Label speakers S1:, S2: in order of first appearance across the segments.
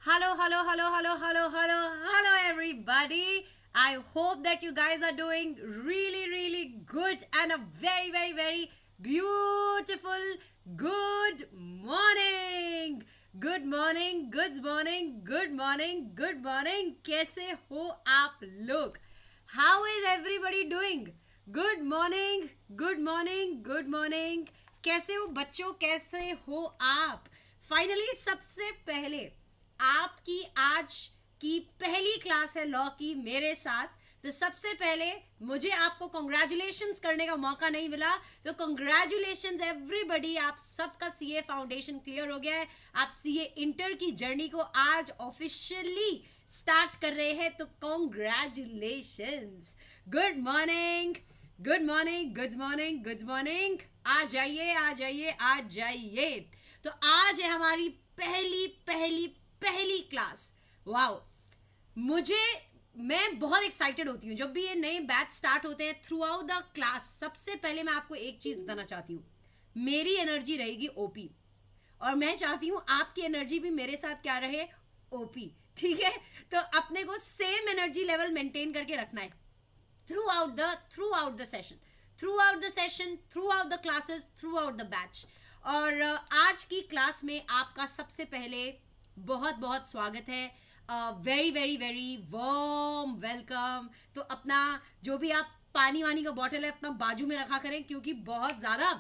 S1: Hello, hello, hello, hello, hello, hello, hello, everybody. I hope that you guys are doing really, really good and a very, very, very beautiful good morning. Good morning, good morning, good morning, good morning. कैसे हो आप लोग? How is everybody doing? Good morning, good morning, good morning. कैसे हो बच्चों, कैसे हो आप? फाइनली सबसे पहले आपकी आज की पहली क्लास है लॉ की मेरे साथ। तो सबसे पहले मुझे आपको कॉन्ग्रेचुलेशंस करने का मौका नहीं मिला, तो कॉन्ग्रेचुलेशंस एवरीबडी, आप सबका सीए फाउंडेशन क्लियर हो गया है। आप सीए इंटर की जर्नी को आज ऑफिशियली स्टार्ट कर रहे हैं, तो congratulations. Good morning, good morning, good morning, good morning. आ जाइए, आ जाइए, आ जाइए। तो आज है हमारी पहली पहली पहली क्लास। वाओ, मैं बहुत एक्साइटेड होती हूँ जब भी ये नए बैच स्टार्ट होते हैं। थ्रू आउट द क्लास सबसे पहले मैं आपको एक चीज बताना चाहती हूँ, मेरी एनर्जी रहेगी ओपी, और मैं चाहती हूँ आपकी एनर्जी भी मेरे साथ क्या रहे, ओपी। ठीक है, तो अपने को सेम एनर्जी लेवल मेंटेन करके रखना है through out the session, through out the classes, through out the batch. और आज की क्लास में आपका सबसे पहले बहुत बहुत स्वागत है। Very very very warm welcome. तो अपना जो भी आप पानी वानी का बॉटल है अपना बाजू में रखा करें, क्योंकि बहुत ज़्यादा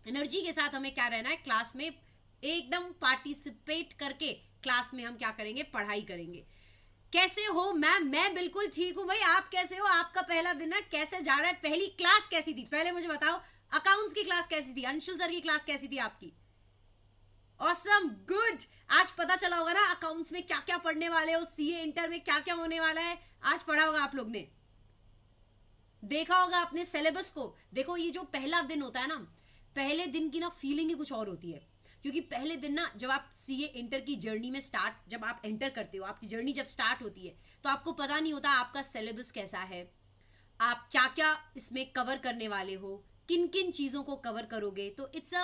S1: एनर्जी के साथ हमें क्या रहना है, क्लास में एकदम पार्टिसिपेट करके क्लास में हम क्या करेंगे, पढ़ाई करेंगे। कैसे हो मैम? मैं बिल्कुल ठीक हूँ भाई, आप कैसे हो? आपका पहला दिन है, कैसे जा रहा है? पहली क्लास कैसी थी पहले मुझे बताओ। अकाउंट्स की क्लास कैसी थी? अंशुल सर की क्लास कैसी थी आपकी? Awesome, good. आज पता चला होगा ना अकाउंट्स में क्या क्या पढ़ने वाले हो, सीए इंटर में क्या क्या होने वाला है। आज पढ़ा होगा आप लोग ने, देखा होगा अपने सिलेबस को। देखो, ये जो पहला दिन होता है ना, पहले दिन की ना फीलिंग ही कुछ और होती है, क्योंकि पहले दिन ना जब आप सीए इंटर की जर्नी में जब आप एंटर करते हो, आपकी जर्नी जब स्टार्ट होती है, तो आपको पता नहीं होता आपका सिलेबस कैसा है, आप क्या क्या इसमें कवर करने वाले हो, किन किन चीज़ों को कवर करोगे। तो it's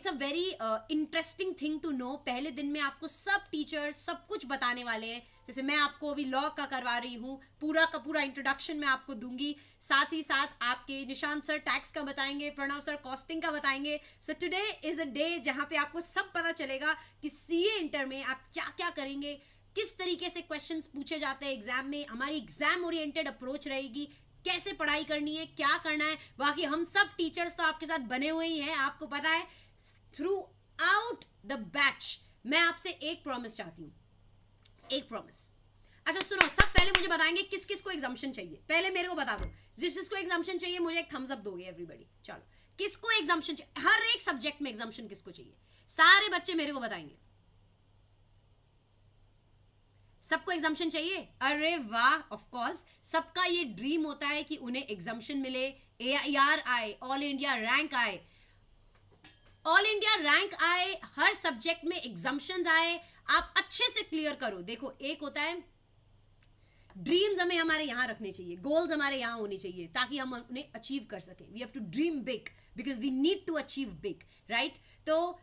S1: a very interesting thing to know. पहले दिन में आपको सब टीचर्स सब कुछ बताने वाले हैं। जैसे मैं आपको अभी लॉ का करवा रही हूँ, पूरा का पूरा इंट्रोडक्शन मैं आपको दूंगी। साथ ही साथ आपके निशांत सर टैक्स का बताएंगे, प्रणव सर कॉस्टिंग का बताएंगे। So today is a day जहाँ पे आपको सब पता चलेगा कि सीए इंटर में आप क्या क्या करेंगे, किस तरीके से क्वेश्चंस पूछे जाते हैं एग्जाम में, हमारी एग्जाम ओरिएंटेड अप्रोच रहेगी, कैसे पढ़ाई करनी है, क्या करना है। बाकी हम सब टीचर्स तो आपके साथ बने हुए ही हैं, आपको पता है। थ्रू आउट द बैच मैं आपसे एक प्रॉमिस चाहती हूँ, एक प्रॉमिस। अच्छा सुनो, सब पहले मुझे बताएंगे किस किस को एग्जाम्शन चाहिए। पहले मेरे को बता दो, जिसको एग्जाम्शन चाहिए मुझे एक थम्स अप दोगे एवरीबॉडी। चलो, किसको एग्जाम्शन चाहिए? हर एक सब्जेक्ट में एग्जाम्शन किसको चाहिए? सारे बच्चे मेरे को बताएंगे। सबको एग्जाम्शन चाहिए? अरे वाह, ऑफ कोर्स सबका ये ड्रीम होता है कि उन्हें एग्जाम्शन मिले, एआईआर आए, ऑल इंडिया रैंक आए, ऑल इंडिया रैंक आए, हर सब्जेक्ट में एग्जाम्शन आए, आप अच्छे से क्लियर करो। देखो, एक होता है ड्रीम्स हमें हमारे यहाँ रखने चाहिए, गोल्स हमारे यहाँ होने चाहिए, ताकि हम उन्हें अचीव कर सकें। We have to dream big because we need to achieve big, right? तो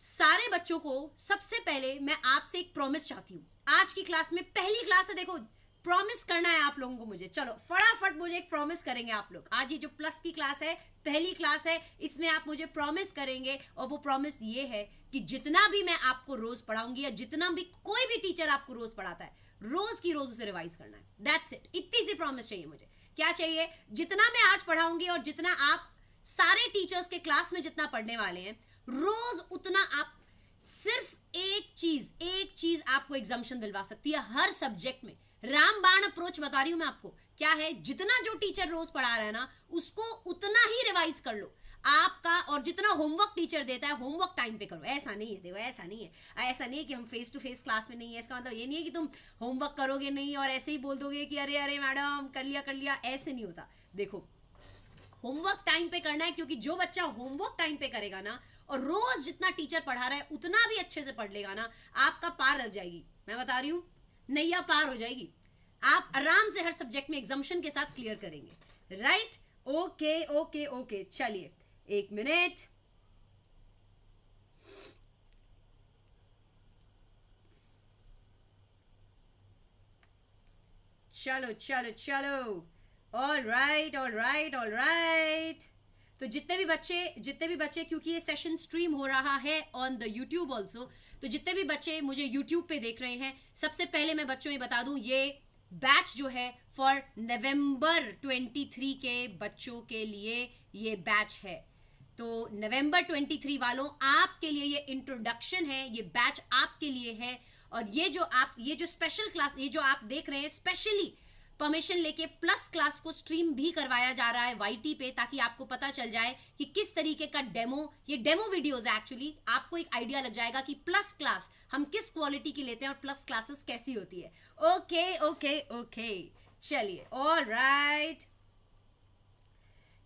S1: सारे बच्चों को सबसे पहले मैं आपसे एक प्रॉमिस चाहती हूँ। आज की क्लास में पहली क्लास है, देखो प्रॉमिस करना है आप लोगों को मुझे। चलो फटाफट मुझे एक प्रॉमिस करेंगे आप लोग। आज ये जो प्लस की क्लास है, पहली क्लास है, इसमें आप मुझे प्रॉमिस करेंगे, और वो प्रॉमिस ये है कि जितना भी मैं आपको रोज पढ़ाऊंगी, या जितना भी कोई भी टीचर आपको रोज पढ़ाता है, रोज की रोज उसे रिवाइज करना है। दैट्स इट, इतनी सी प्रॉमिस चाहिए मुझे। क्या चाहिए? जितना मैं आज पढ़ाऊंगी और जितना आप सारे टीचर्स के क्लास में जितना पढ़ने वाले हैं, रोज उतना आप, सिर्फ एक चीज आपको एग्जाम्शन दिलवा सकती है हर सब्जेक्ट में। रामबाण अप्रोच बता रही हूं मैं आपको। क्या है? जितना जो टीचर रोज पढ़ा रहा है ना, उसको उतना ही रिवाइज कर लो आपका, और जितना होमवर्क टीचर देता है होमवर्क टाइम पे करो। ऐसा नहीं है, देखो ऐसा नहीं है कि हम फेस टू फेस क्लास में नहीं है, इसका मतलब ये नहीं है कि तुम होमवर्क करोगे नहीं और ऐसे ही बोल दोगे कि अरे अरे मैडम कर लिया, ऐसे नहीं होता। देखो, होमवर्क टाइम पे करना है, क्योंकि जो बच्चा होमवर्क टाइम पे करेगा ना, और रोज जितना टीचर पढ़ा रहा है उतना भी अच्छे से पढ़ लेगा ना, आपका पार लग जाएगी। मैं बता रही हूँ, नैया पार हो जाएगी। आप आराम से हर सब्जेक्ट में एग्जाम्शन के साथ क्लियर करेंगे, राइट? ओके ओके ओके, चलिए एक मिनट। चलो चलो चलो, all right all right all right. तो जितने भी बच्चे क्योंकि ये सेशन स्ट्रीम हो रहा है ऑन द यूट्यूब ऑल्सो, तो जितने भी बच्चे मुझे यूट्यूब पे देख रहे हैं, सबसे पहले मैं बच्चों में बता दूं, ये बैच जो है फॉर नवंबर 23 के बच्चों के लिए ये बैच है। तो नवंबर 23 वालों, आपके लिए ये इंट्रोडक्शन है, ये बैच आपके लिए है। और ये जो स्पेशल क्लास, ये जो आप देख रहे हैं, स्पेशली परमिशन लेके प्लस क्लास को स्ट्रीम भी करवाया जा रहा है वाईटी पे, ताकि आपको पता चल जाए कि किस तरीके का ये डेमो वीडियोस है। एक्चुअली आपको एक आइडिया लग जाएगा कि प्लस क्लास हम किस क्वालिटी की लेते हैं और प्लस क्लासेस कैसी होती है। ओके ओके ओके, चलिए, ऑल राइट।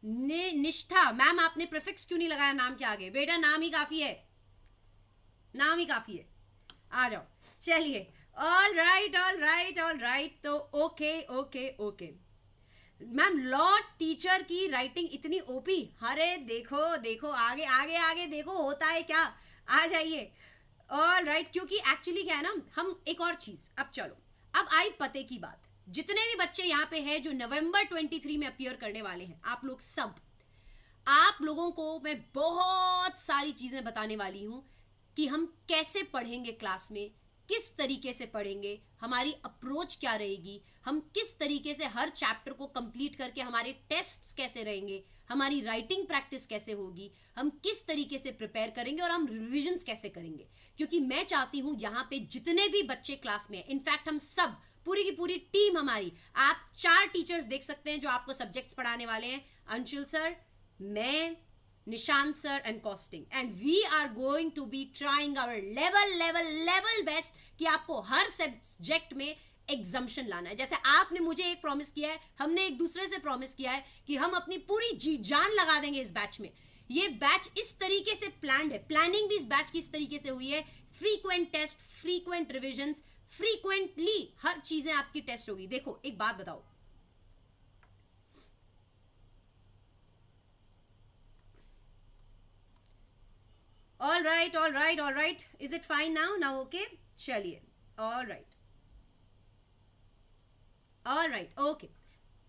S1: निष्ठा मैम, आपने प्रीफिक्स क्यों नहीं लगाया नाम के आगे? बेटा नाम ही काफी है, नाम ही काफी है, आ जाओ। चलिए, all right all right all right. तो okay okay okay ma'am, law teacher की राइटिंग इतनी ओपी, अरे देखो देखो, आगे आगे आगे देखो होता है क्या, आ जाइए। ऑल राइट, क्योंकि एक्चुअली क्या है ना, हम एक और चीज, अब चलो, अब आई पते की बात। जितने भी बच्चे यहाँ पे हैं जो नवंबर 23 में अपीयर करने वाले हैं, आप लोग सब, आप लोगों को मैं बहुत सारी चीजें बताने वाली हूं कि हम कैसे पढ़ेंगे क्लास में, किस तरीके से पढ़ेंगे, हमारी अप्रोच क्या रहेगी, हम किस तरीके से हर चैप्टर को कंप्लीट करके हमारे टेस्ट्स कैसे रहेंगे, हमारी राइटिंग प्रैक्टिस कैसे होगी, हम किस तरीके से प्रिपेयर करेंगे और हम रिविजन्स कैसे करेंगे। क्योंकि मैं चाहती हूं यहाँ पे जितने भी बच्चे क्लास में हैं, इनफैक्ट हम सब, पूरी की पूरी टीम हमारी, आप 4 टीचर्स देख सकते हैं जो आपको सब्जेक्ट्स पढ़ाने वाले हैं, अंशुल सर, मैं, Nishant sir and costing, and we are going to be trying our level best कि आपको हर सब्जेक्ट में एग्जम्पशन लाना है। जैसे आपने मुझे एक प्रॉमिस किया है, हमने एक दूसरे से प्रॉमिस किया है कि हम अपनी पूरी जी जान लगा देंगे इस बैच में। ये बैच इस तरीके से प्लान्ड है, प्लानिंग भी इस बैच की इस तरीके से हुई है, frequent test, frequent revisions, frequently हर चीजें आपकी टेस्ट होगी। देखो एक बात बताओ, all right all right all right, is it fine now? Now okay, चलिए, all right all right okay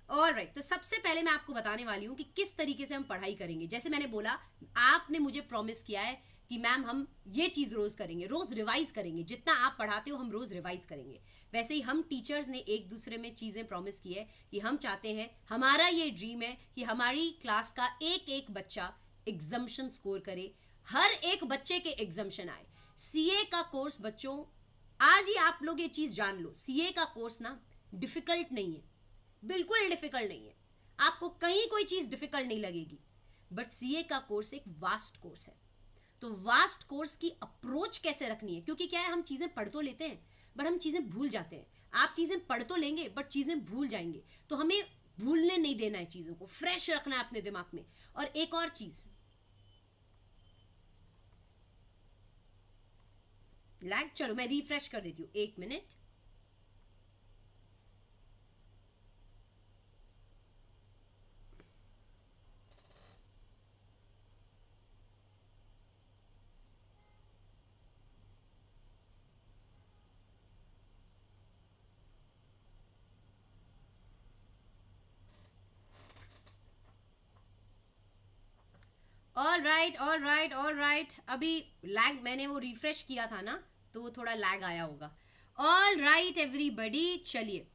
S1: all right. तो सबसे पहले मैं आपको बताने वाली हूं कि किस तरीके से हम पढ़ाई करेंगे। जैसे मैंने बोला, आपने मुझे प्रॉमिस किया है कि मैम हम ये चीज़ रोज़ करेंगे, रोज़ रिवाइज करेंगे, जितना आप पढ़ाते हो हम रोज़ रिवाइज करेंगे। वैसे ही हम टीचर्स ने एक दूसरे में चीज़ें प्रॉमिस की है कि हम चाहते हैं, हमारा ये ड्रीम है कि हमारी क्लास का एक एक बच्चा एग्जम्पशन स्कोर करे, हर एक बच्चे के एग्जम्पशन आए। सीए का कोर्स बच्चों, आज ही आप लोग ये चीज़ जान लो, सीए का कोर्स ना डिफ़िकल्ट नहीं है, बिल्कुल डिफ़िकल्ट नहीं है, आपको कहीं कोई चीज़ डिफ़िकल्ट नहीं लगेगी। बट सीए का कोर्स एक वास्ट कोर्स है। तो वास्ट कोर्स की अप्रोच कैसे रखनी है, क्योंकि क्या है, हम चीज़ें पढ़ तो लेते हैं बट हम चीज़ें भूल जाते हैं। आप चीज़ें पढ़ तो लेंगे बट चीज़ें भूल जाएंगे, तो हमें भूलने नहीं देना है, चीज़ों को फ्रेश रखना है अपने दिमाग में। और एक और चीज़, लैग, चलो मैं रिफ्रेश कर देती हूँ, 1 minute. All right all right all right, अभी लैग, मैंने वो रिफ्रेश किया था ना, तो थोड़ा लैग आया होगा। ऑल राइट एवरीबडी, चलिए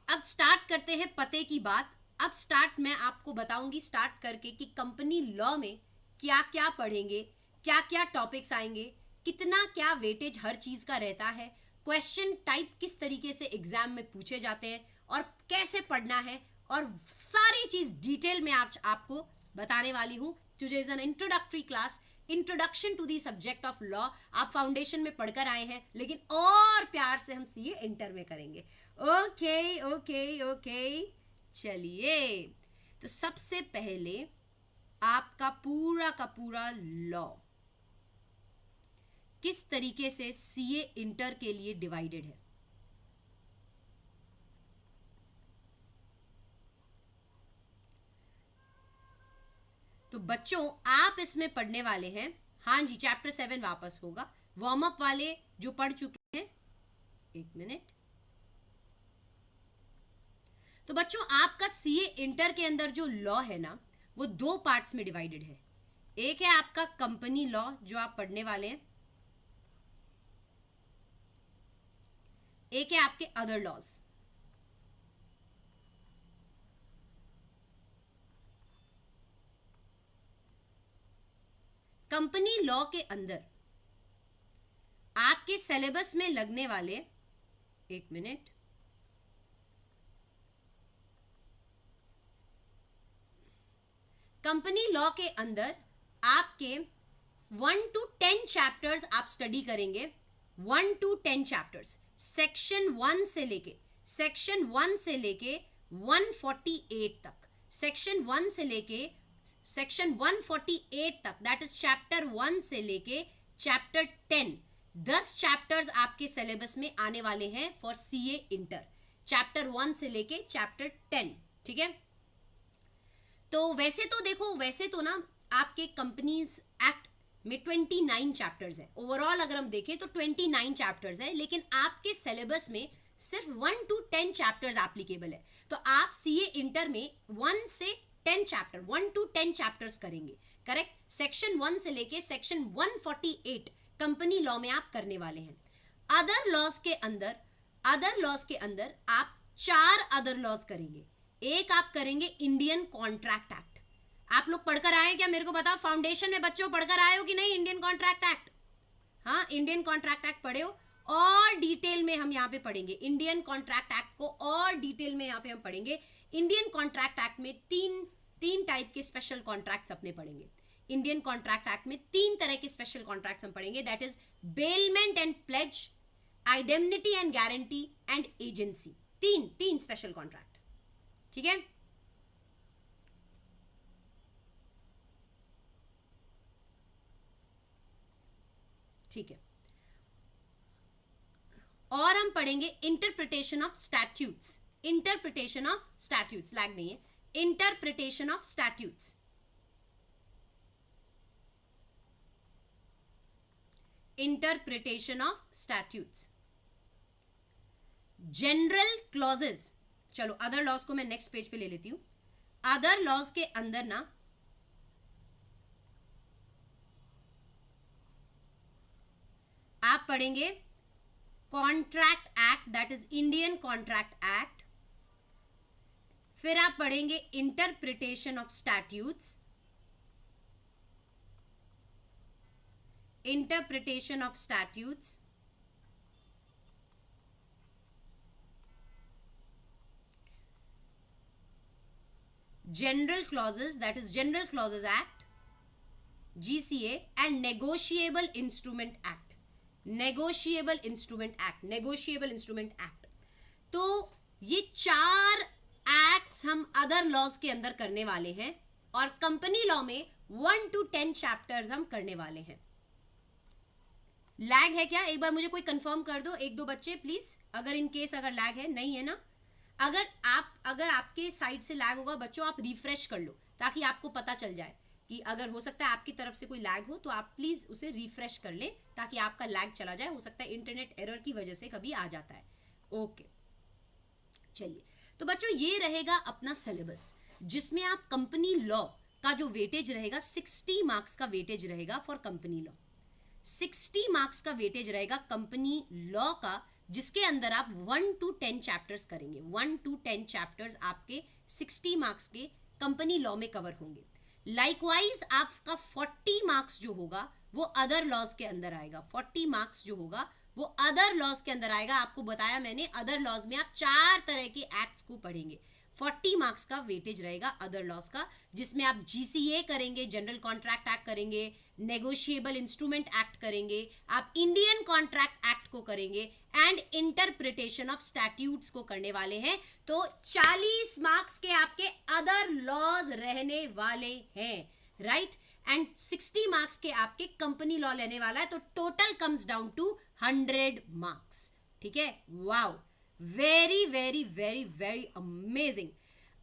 S1: अब स्टार्ट करते हैं पते की बात। अब स्टार्ट मैं आपको बताऊंगी स्टार्ट करके कि कंपनी लॉ में क्या क्या पढ़ेंगे, क्या क्या टॉपिक्स आएंगे, कितना क्या वेटेज हर चीज़ का रहता है, क्वेश्चन टाइप किस तरीके से एग्जाम में पूछे जाते हैं और कैसे पढ़ना है, और सारी चीज़ डिटेल में आपको बताने वाली हूँ। Today is an introductory class, introduction to the subject of law. आप फाउंडेशन में पढ़कर आए हैं, लेकिन और प्यार से हम सीए इंटर में करेंगे। ओके ओके ओके, चलिए, तो सबसे पहले आपका पूरा का पूरा लॉ किस तरीके से सीए इंटर के लिए डिवाइडेड है। तो बच्चों आप इसमें पढ़ने वाले हैं, हाँ जी, चैप्टर 7 वापस होगा। वार्म अप वाले जो पढ़ चुके हैं, 1 मिनट, तो बच्चों आपका सीए इंटर के अंदर जो लॉ है ना, वो 2 पार्ट्स में डिवाइडेड है। एक है आपका कंपनी लॉ जो आप पढ़ने वाले हैं, एक है आपके अदर लॉज। कंपनी लॉ के अंदर आपके सिलेबस में लगने वाले, एक मिनट, कंपनी लॉ के अंदर आपके 1 to 10 चैप्टर्स आप स्टडी करेंगे। 1 to 10 चैप्टर्स सेक्शन 1 से लेके 148 तक, सेक्शन 1 से लेके सेक्शन 148 तक, दैट इज चैप्टर 1 से लेके चैप्टर 10 चैप्टर्स आपके सिलेबस में आने वाले हैं फॉर सीए इंटर, चैप्टर 1 से लेके चैप्टर 10। ठीक है, तो वैसे तो देखो, वैसे तो ना आपके कंपनीज एक्ट में 29 चैप्टर्स है ओवरऑल, अगर हम देखें तो 29 चैप्टर्स है, लेकिन आपके सिलेबस में सिर्फ 1 to 10 चैप्टर्स एप्लीकेबल है। तो आप सीए इंटर में 1 से 10 चैप्टर, 1 to 10 चैप्टर्स करेंगे, करेक्ट। सेक्शन 1 से लेके सेक्शन 148 कंपनी लॉ में आप करने वाले हैं। अदर लॉज के अंदर आप 4 अदर लॉज करेंगे। एक आप करेंगे इंडियन कॉन्ट्रैक्ट एक्ट। आप लोग पढ़कर आए क्या, मेरे को बताओ, फाउंडेशन में बच्चों पढ़कर आए हो कि नहीं इंडियन कॉन्ट्रैक्ट एक्ट? हाँ, इंडियन कॉन्ट्रैक्ट एक्ट पढ़े हो, और डिटेल में हम यहाँ पे पढ़ेंगे इंडियन कॉन्ट्रैक्ट एक्ट को, और डिटेल में यहाँ पे हम पढ़ेंगे। इंडियन कॉन्ट्रैक्ट एक्ट में तीन टाइप के स्पेशल कॉन्ट्रैक्ट्स अपने पढ़ेंगे। इंडियन कॉन्ट्रैक्ट एक्ट में 3 तरह के स्पेशल कॉन्ट्रैक्ट्स हम पढ़ेंगे, that is bailment and pledge, indemnity and guarantee and agency. तीन स्पेशल कॉन्ट्रैक्ट। ठीक है, ठीक है। और हम पढ़ेंगे interpretation of statutes. Interpretation of statutes lag नहीं है, interpretation of statutes. Interpretation of statutes, general clauses. चलो अदर लॉज को मैं नेक्स्ट पेज पे ले लेती हूं। अदर लॉज के अंदर ना आप पढ़ेंगे contract act, that is Indian contract act. फिर आप पढ़ेंगे interpretation of statutes, interpretation of statutes, general clauses, that is general clauses act, GCA, and negotiable instrument act, negotiable instrument act, negotiable instrument act। तो ये 4 acts हम other laws के अंदर करने वाले हैं, और कंपनी लॉ में 1 to 10 चैप्टर्स हम करने वाले हैं। लैग है क्या, एक बार मुझे कोई कंफर्म कर दो, 1-2 बच्चे प्लीज, अगर इन केस अगर लैग है, नहीं है ना। अगर आपके साइड से लैग होगा बच्चों, आप रिफ्रेश कर लो ताकि आपको पता चल जाए कि अगर हो सकता है आपकी तरफ से कोई लैग हो तो आप प्लीज उसे रिफ्रेश कर ले ताकि आपका लैग चला जाए। हो सकता है इंटरनेट एरर की वजह से कभी आ जाता है। ओके, चलिए, तो बच्चों ये रहेगा अपना सिलेबस, जिसमें आप कंपनी लॉ का जो वेटेज रहेगा 60 मार्क्स का वेटेज रहेगा फॉर कंपनी लॉ। 60 मार्क्स का वेटेज रहेगा कंपनी लॉ का, जिसके अंदर आप 1 to 10 चैप्टर्स करेंगे। 1 to 10 चैप्टर्स आपके 60 मार्क्स के कंपनी लॉ में कवर होंगे। लाइकवाइज आपका 40 मार्क्स जो होगा वो अदर लॉज के अंदर आएगा। 40 मार्क्स जो होगा वो अदर लॉज के अंदर आएगा। आपको बताया मैंने, अदर लॉज में आप 4 तरह के एक्ट्स को पढ़ेंगे। 40 मार्क्स का वेटेज रहेगा अदर लॉज का, जिसमें आप GCA करेंगे, जनरल कॉन्ट्रैक्ट एक्ट करेंगे, नेगोशिएबल इंस्ट्रूमेंट एक्ट करेंगे, आप इंडियन कॉन्ट्रैक्ट एक्ट को करेंगे, एंड इंटरप्रिटेशन ऑफ स्टैट्यूट्स को करने वाले हैं। तो 40 मार्क्स के आपके अदर लॉज रहने वाले हैं, राइट, एंड 60 मार्क्स के आपके कंपनी लॉ लेने वाला है। तो total comes down to 100 marks. ठीक है, wow, very very very very amazing.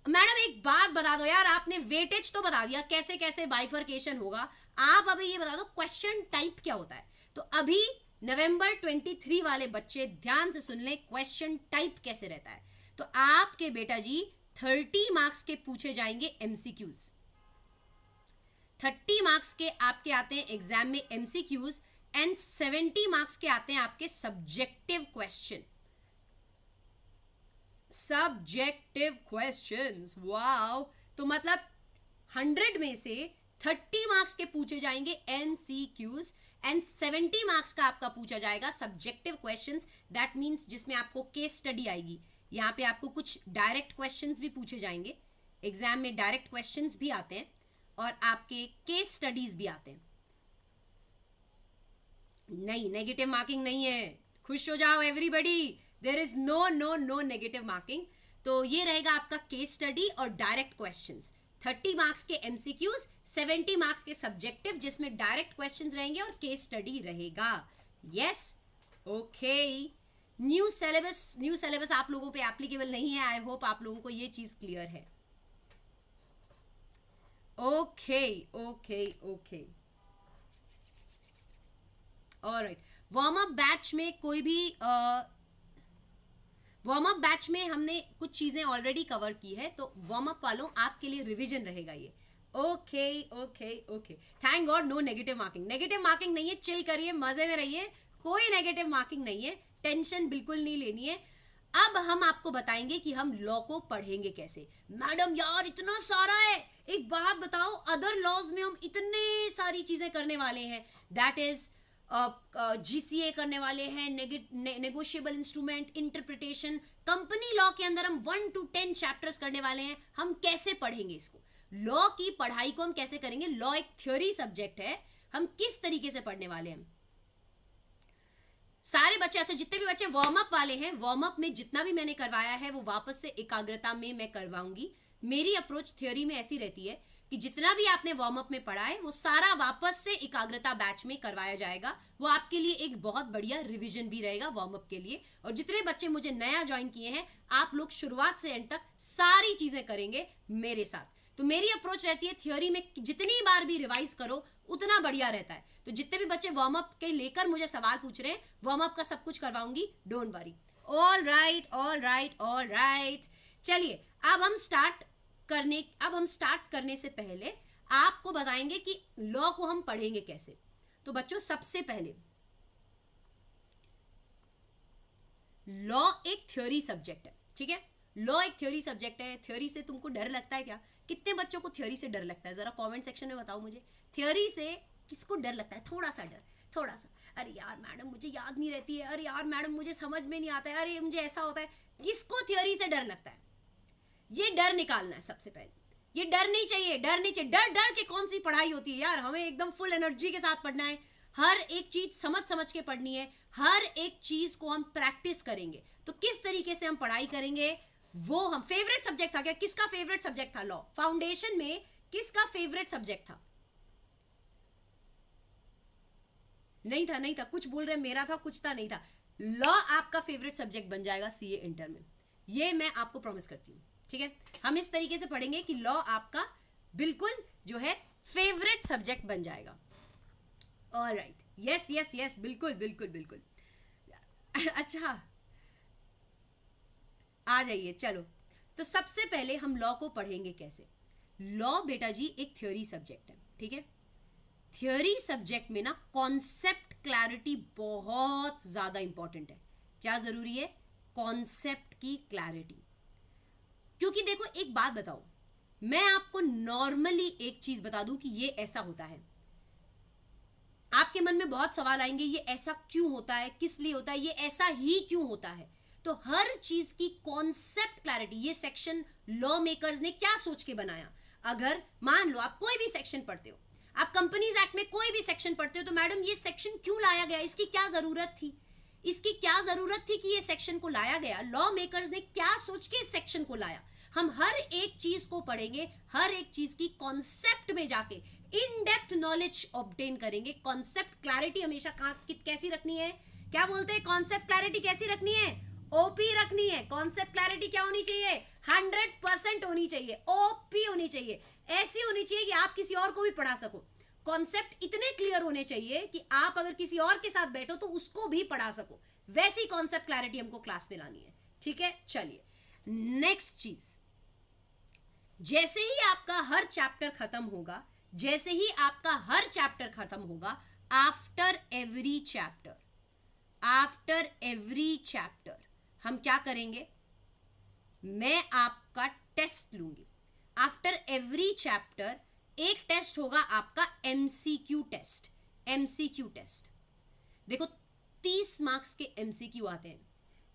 S1: Madam एक बात बता दो यार, आपने वेटेज तो बता दिया, कैसे कैसे बाइफर्केशन होगा, आप अभी ये बता दो क्वेश्चन टाइप क्या होता है। तो अभी नवंबर 23 वाले बच्चे ध्यान से सुन लें, क्वेश्चन टाइप कैसे रहता है। तो आपके बेटा जी 30 मार्क्स के पूछे जाएंगे एमसीक्यूज। 30 मार्क्स के आपके आते हैं एग्जाम में एमसीक्यूज एंड 70 मार्क्स के आते हैं आपके subjective question. Subjective questions, wow. तो मतलब 100 में से 30 मार्क्स के पूछे जाएंगे एमसीक्यूज एंड 70 मार्क्स का आपका पूछा जाएगा सब्जेक्टिव क्वेश्चंस। दैट मींस जिसमें आपको केस स्टडी आएगी। यहाँ पे आपको कुछ डायरेक्ट क्वेश्चंस भी पूछे जाएंगे, एग्जाम में डायरेक्ट क्वेश्चंस भी आते हैं और आपके केस स्टडीज भी आते हैं। नहीं, नेगेटिव मार्किंग नहीं है, खुश हो जाओ everybody, there is no negative marking. तो ये रहेगा आपका केस स्टडी और डायरेक्ट क्वेश्चंस। 30 मार्क्स के एमसीक्यूज, 70 मार्क्स के सब्जेक्टिव जिसमें डायरेक्ट क्वेश्चंस रहेंगे और केस स्टडी रहेगा। Yes, okay. न्यू सिलेबस आप लोगों पे एप्लीकेबल नहीं है। आई होप आप लोगों को ये चीज क्लियर है। Okay. Alright, warm up batch में कोई भी वार्म अप बैच में हमने कुछ चीजें ऑलरेडी कवर की है, तो वार्म अप वालों आपके लिए रिवीजन रहेगा ये। Okay. Thank God no negative marking. Negative marking नहीं है, चिल करिए, मजे में रहिए, कोई नेगेटिव मार्किंग नहीं है, टेंशन बिल्कुल नहीं लेनी है। अब हम आपको बताएंगे कि हम लॉ को पढ़ेंगे कैसे। मैडम यार इतना सारा है, एक बात बताओ, अदर लॉज में हम इतने सारी चीजें करने वाले हैं। दैट इज जीसीए करने वाले हैं, negotiable instrument, interpretation. Company law के अंदर हम 1 to 10 चैप्टर्स करने वाले हैं। हम कैसे पढ़ेंगे इसको, लॉ की पढ़ाई को हम कैसे करेंगे। लॉ एक थ्योरी सब्जेक्ट है, हम किस तरीके से पढ़ने वाले हैं। सारे बच्चे, अच्छा जितने भी बच्चे वार्म अप वाले हैं, वार्म अप में जितना भी मैंने करवाया है वो वापस से एकाग्रता में मैं करवाऊंगी। मेरी अप्रोच थ्योरी में ऐसी रहती है कि जितना भी आपने वार्म अप में पढ़ा है वो सारा वापस से एकाग्रता बैच में करवाया जाएगा। वो आपके लिए एक बहुत बढ़िया रिवीजन भी रहेगा वार्म अप के लिए। और जितने बच्चे मुझे नया ज्वाइन किए हैं, आप लोग शुरुआत से एंड तक सारी चीजें करेंगे मेरे साथ। तो मेरी अप्रोच रहती है थ्योरी में जितनी बार भी रिवाइज करो उतना बढ़िया रहता है। तो जितने भी बच्चे वार्म अप के लेकर मुझे सवाल पूछ रहे हैं, वार्म अप का सब कुछ करवाऊंगी, डोंट वरी। All right. चलिए अब हम स्टार्ट करने से पहले आपको बताएंगे कि लॉ को हम पढ़ेंगे कैसे। तो बच्चों सबसे पहले लॉ एक थ्योरी सब्जेक्ट है, ठीक है। लॉ एक थ्योरी सब्जेक्ट है। थ्योरी से तुमको डर लगता है क्या? कितने बच्चों को थ्योरी से डर लगता है? जरा कमेंट सेक्शन में बताओ मुझे, थ्योरी से किसको डर लगता है? थोड़ा सा डर, थोड़ा सा। अरे यार मैडम मुझे याद नहीं रहती है, अरे यार मैडम मुझे समझ में नहीं आता है, अरे मुझे ऐसा होता है। किसको थ्योरी से डर लगता है? ये डर निकालना है सबसे पहले। ये डर नहीं चाहिए। डर के कौन सी पढ़ाई होती है यार, हमें एकदम फुल एनर्जी के साथ पढ़ना है। हर एक चीज समझ के पढ़नी है, हर एक चीज को हम प्रैक्टिस करेंगे। तो किस तरीके से हम पढ़ाई करेंगे वो हम, फेवरेट सब्जेक्ट था क्या? किसका फेवरेट सब्जेक्ट था लॉ? फाउंडेशन में किसका फेवरेट सब्जेक्ट था? नहीं था। कुछ बोल रहे मेरा था, कुछ था, नहीं था। लॉ आपका फेवरेट सब्जेक्ट बन जाएगा सीए इंटर में, ये मैं आपको प्रॉमिस करती हूँ, ठीक है। हम इस तरीके से पढ़ेंगे कि लॉ आपका बिल्कुल जो है फेवरेट सब्जेक्ट बन जाएगा। ऑलराइट, यस, बिल्कुल। अच्छा आ जाइए, चलो। तो सबसे पहले हम लॉ को पढ़ेंगे कैसे। लॉ बेटा जी एक थ्योरी सब्जेक्ट है, ठीक है। थ्योरी सब्जेक्ट में ना कॉन्सेप्ट क्लैरिटी बहुत ज्यादा इंपॉर्टेंट है। क्या जरूरी है? कॉन्सेप्ट की क्लैरिटी। क्योंकि देखो एक बात बताओ, मैं आपको नॉर्मली एक चीज बता दूं कि ये ऐसा होता है। आपके मन में बहुत सवाल आएंगे, ये ऐसा क्यों होता है, किस लिए होता है, ये ऐसा ही क्यों होता है। तो हर चीज की कॉन्सेप्ट क्लैरिटी, ये सेक्शन लॉ मेकर्स ने क्या सोच के बनाया। अगर मान लो आप कोई भी सेक्शन पढ़ते हो, आप कंपनीज एक्ट में कोई भी सेक्शन पढ़ते हो, तो मैडम ये सेक्शन क्यों लाया गया, इसकी क्या जरूरत थी, कि ये सेक्शन को लाया गया, लॉ मेकर्स ने क्या सोच के इस सेक्शन को लाया। हम हर एक चीज को पढ़ेंगे, हर एक चीज की कॉन्सेप्ट में जाके इन डेप्थ नॉलेज ऑब्टेन करेंगे। कॉन्सेप्ट क्लैरिटी हमेशा कैसी रखनी है? क्या बोलते हैं? कॉन्सेप्ट क्लैरिटी कैसी रखनी है? ओपी रखनी है। कॉन्सेप्ट क्लैरिटी क्या होनी चाहिए? 100% होनी चाहिए, ओपी होनी चाहिए। ऐसी होनी चाहिए कि आप किसी और को भी पढ़ा सको। कॉन्सेप्ट इतने क्लियर होने चाहिए कि आप अगर किसी और के साथ बैठो तो उसको भी पढ़ा सको। वैसी कॉन्सेप्ट क्लैरिटी हमको क्लास में लानी है, ठीक है। चलिए नेक्स्ट चीज, जैसे ही आपका हर चैप्टर खत्म होगा, जैसे ही आपका हर चैप्टर खत्म होगा, after every chapter, after every chapter हम क्या करेंगे, मैं आपका टेस्ट लूंगी। आफ्टर एवरी चैप्टर एक टेस्ट होगा आपका एमसीक्यू टेस्ट। एमसीक्यू टेस्ट देखो 30 मार्क्स के एमसीक्यू आते हैं।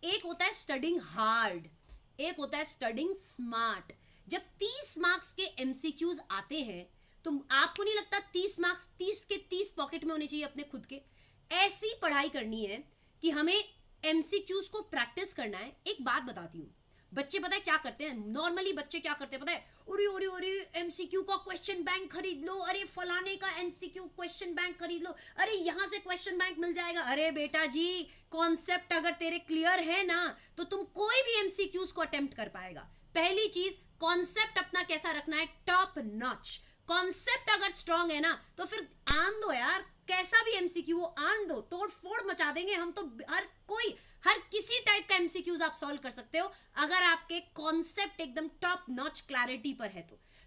S1: एक होता है स्टडिंग हार्ड, एक होता है स्टडिंग स्मार्ट। जब 30 मार्क्स के एमसीक्यूज आते हैं तो आपको नहीं लगता 30 मार्क्स 30 के 30 पॉकेट में होने चाहिए अपने खुद के? ऐसी पढ़ाई करनी है कि हमें एमसीक्यूज को प्रैक्टिस करना है। एक बात बताती हूँ, बच्चे पता है क्या करते हैं, नॉर्मली बच्चे क्या करते हैं पता है, अरे एमसीक्यू का क्वेश्चन बैंक खरीद लो, अरे फलाने का एमसीक्यू क्वेश्चन बैंक खरीद लो, अरे यहां से क्वेश्चन बैंक मिल जाएगा। अरे बेटा जी, कॉन्सेप्ट अगर तेरे क्लियर है ना तो तुम कोई भी एमसीक्यूज को अटेम्प्ट कर पाएगा। पहली चीज, कॉन्सेप्ट अपना कैसा रखना है, टॉप नॉच। कॉन्सेप्ट अगर स्ट्रांग है ना तो फिर आन दो यार, कैसा भी एमसीक्यू वो आन दो, तोड़ फोड़ मचा देंगे हम तो। हर किसी टाइप का एमसीक्यूज आप सॉल्व कर सकते हो अगर आपके कॉन्सेप्ट एकदम टॉप नॉच क्लैरिटी पर है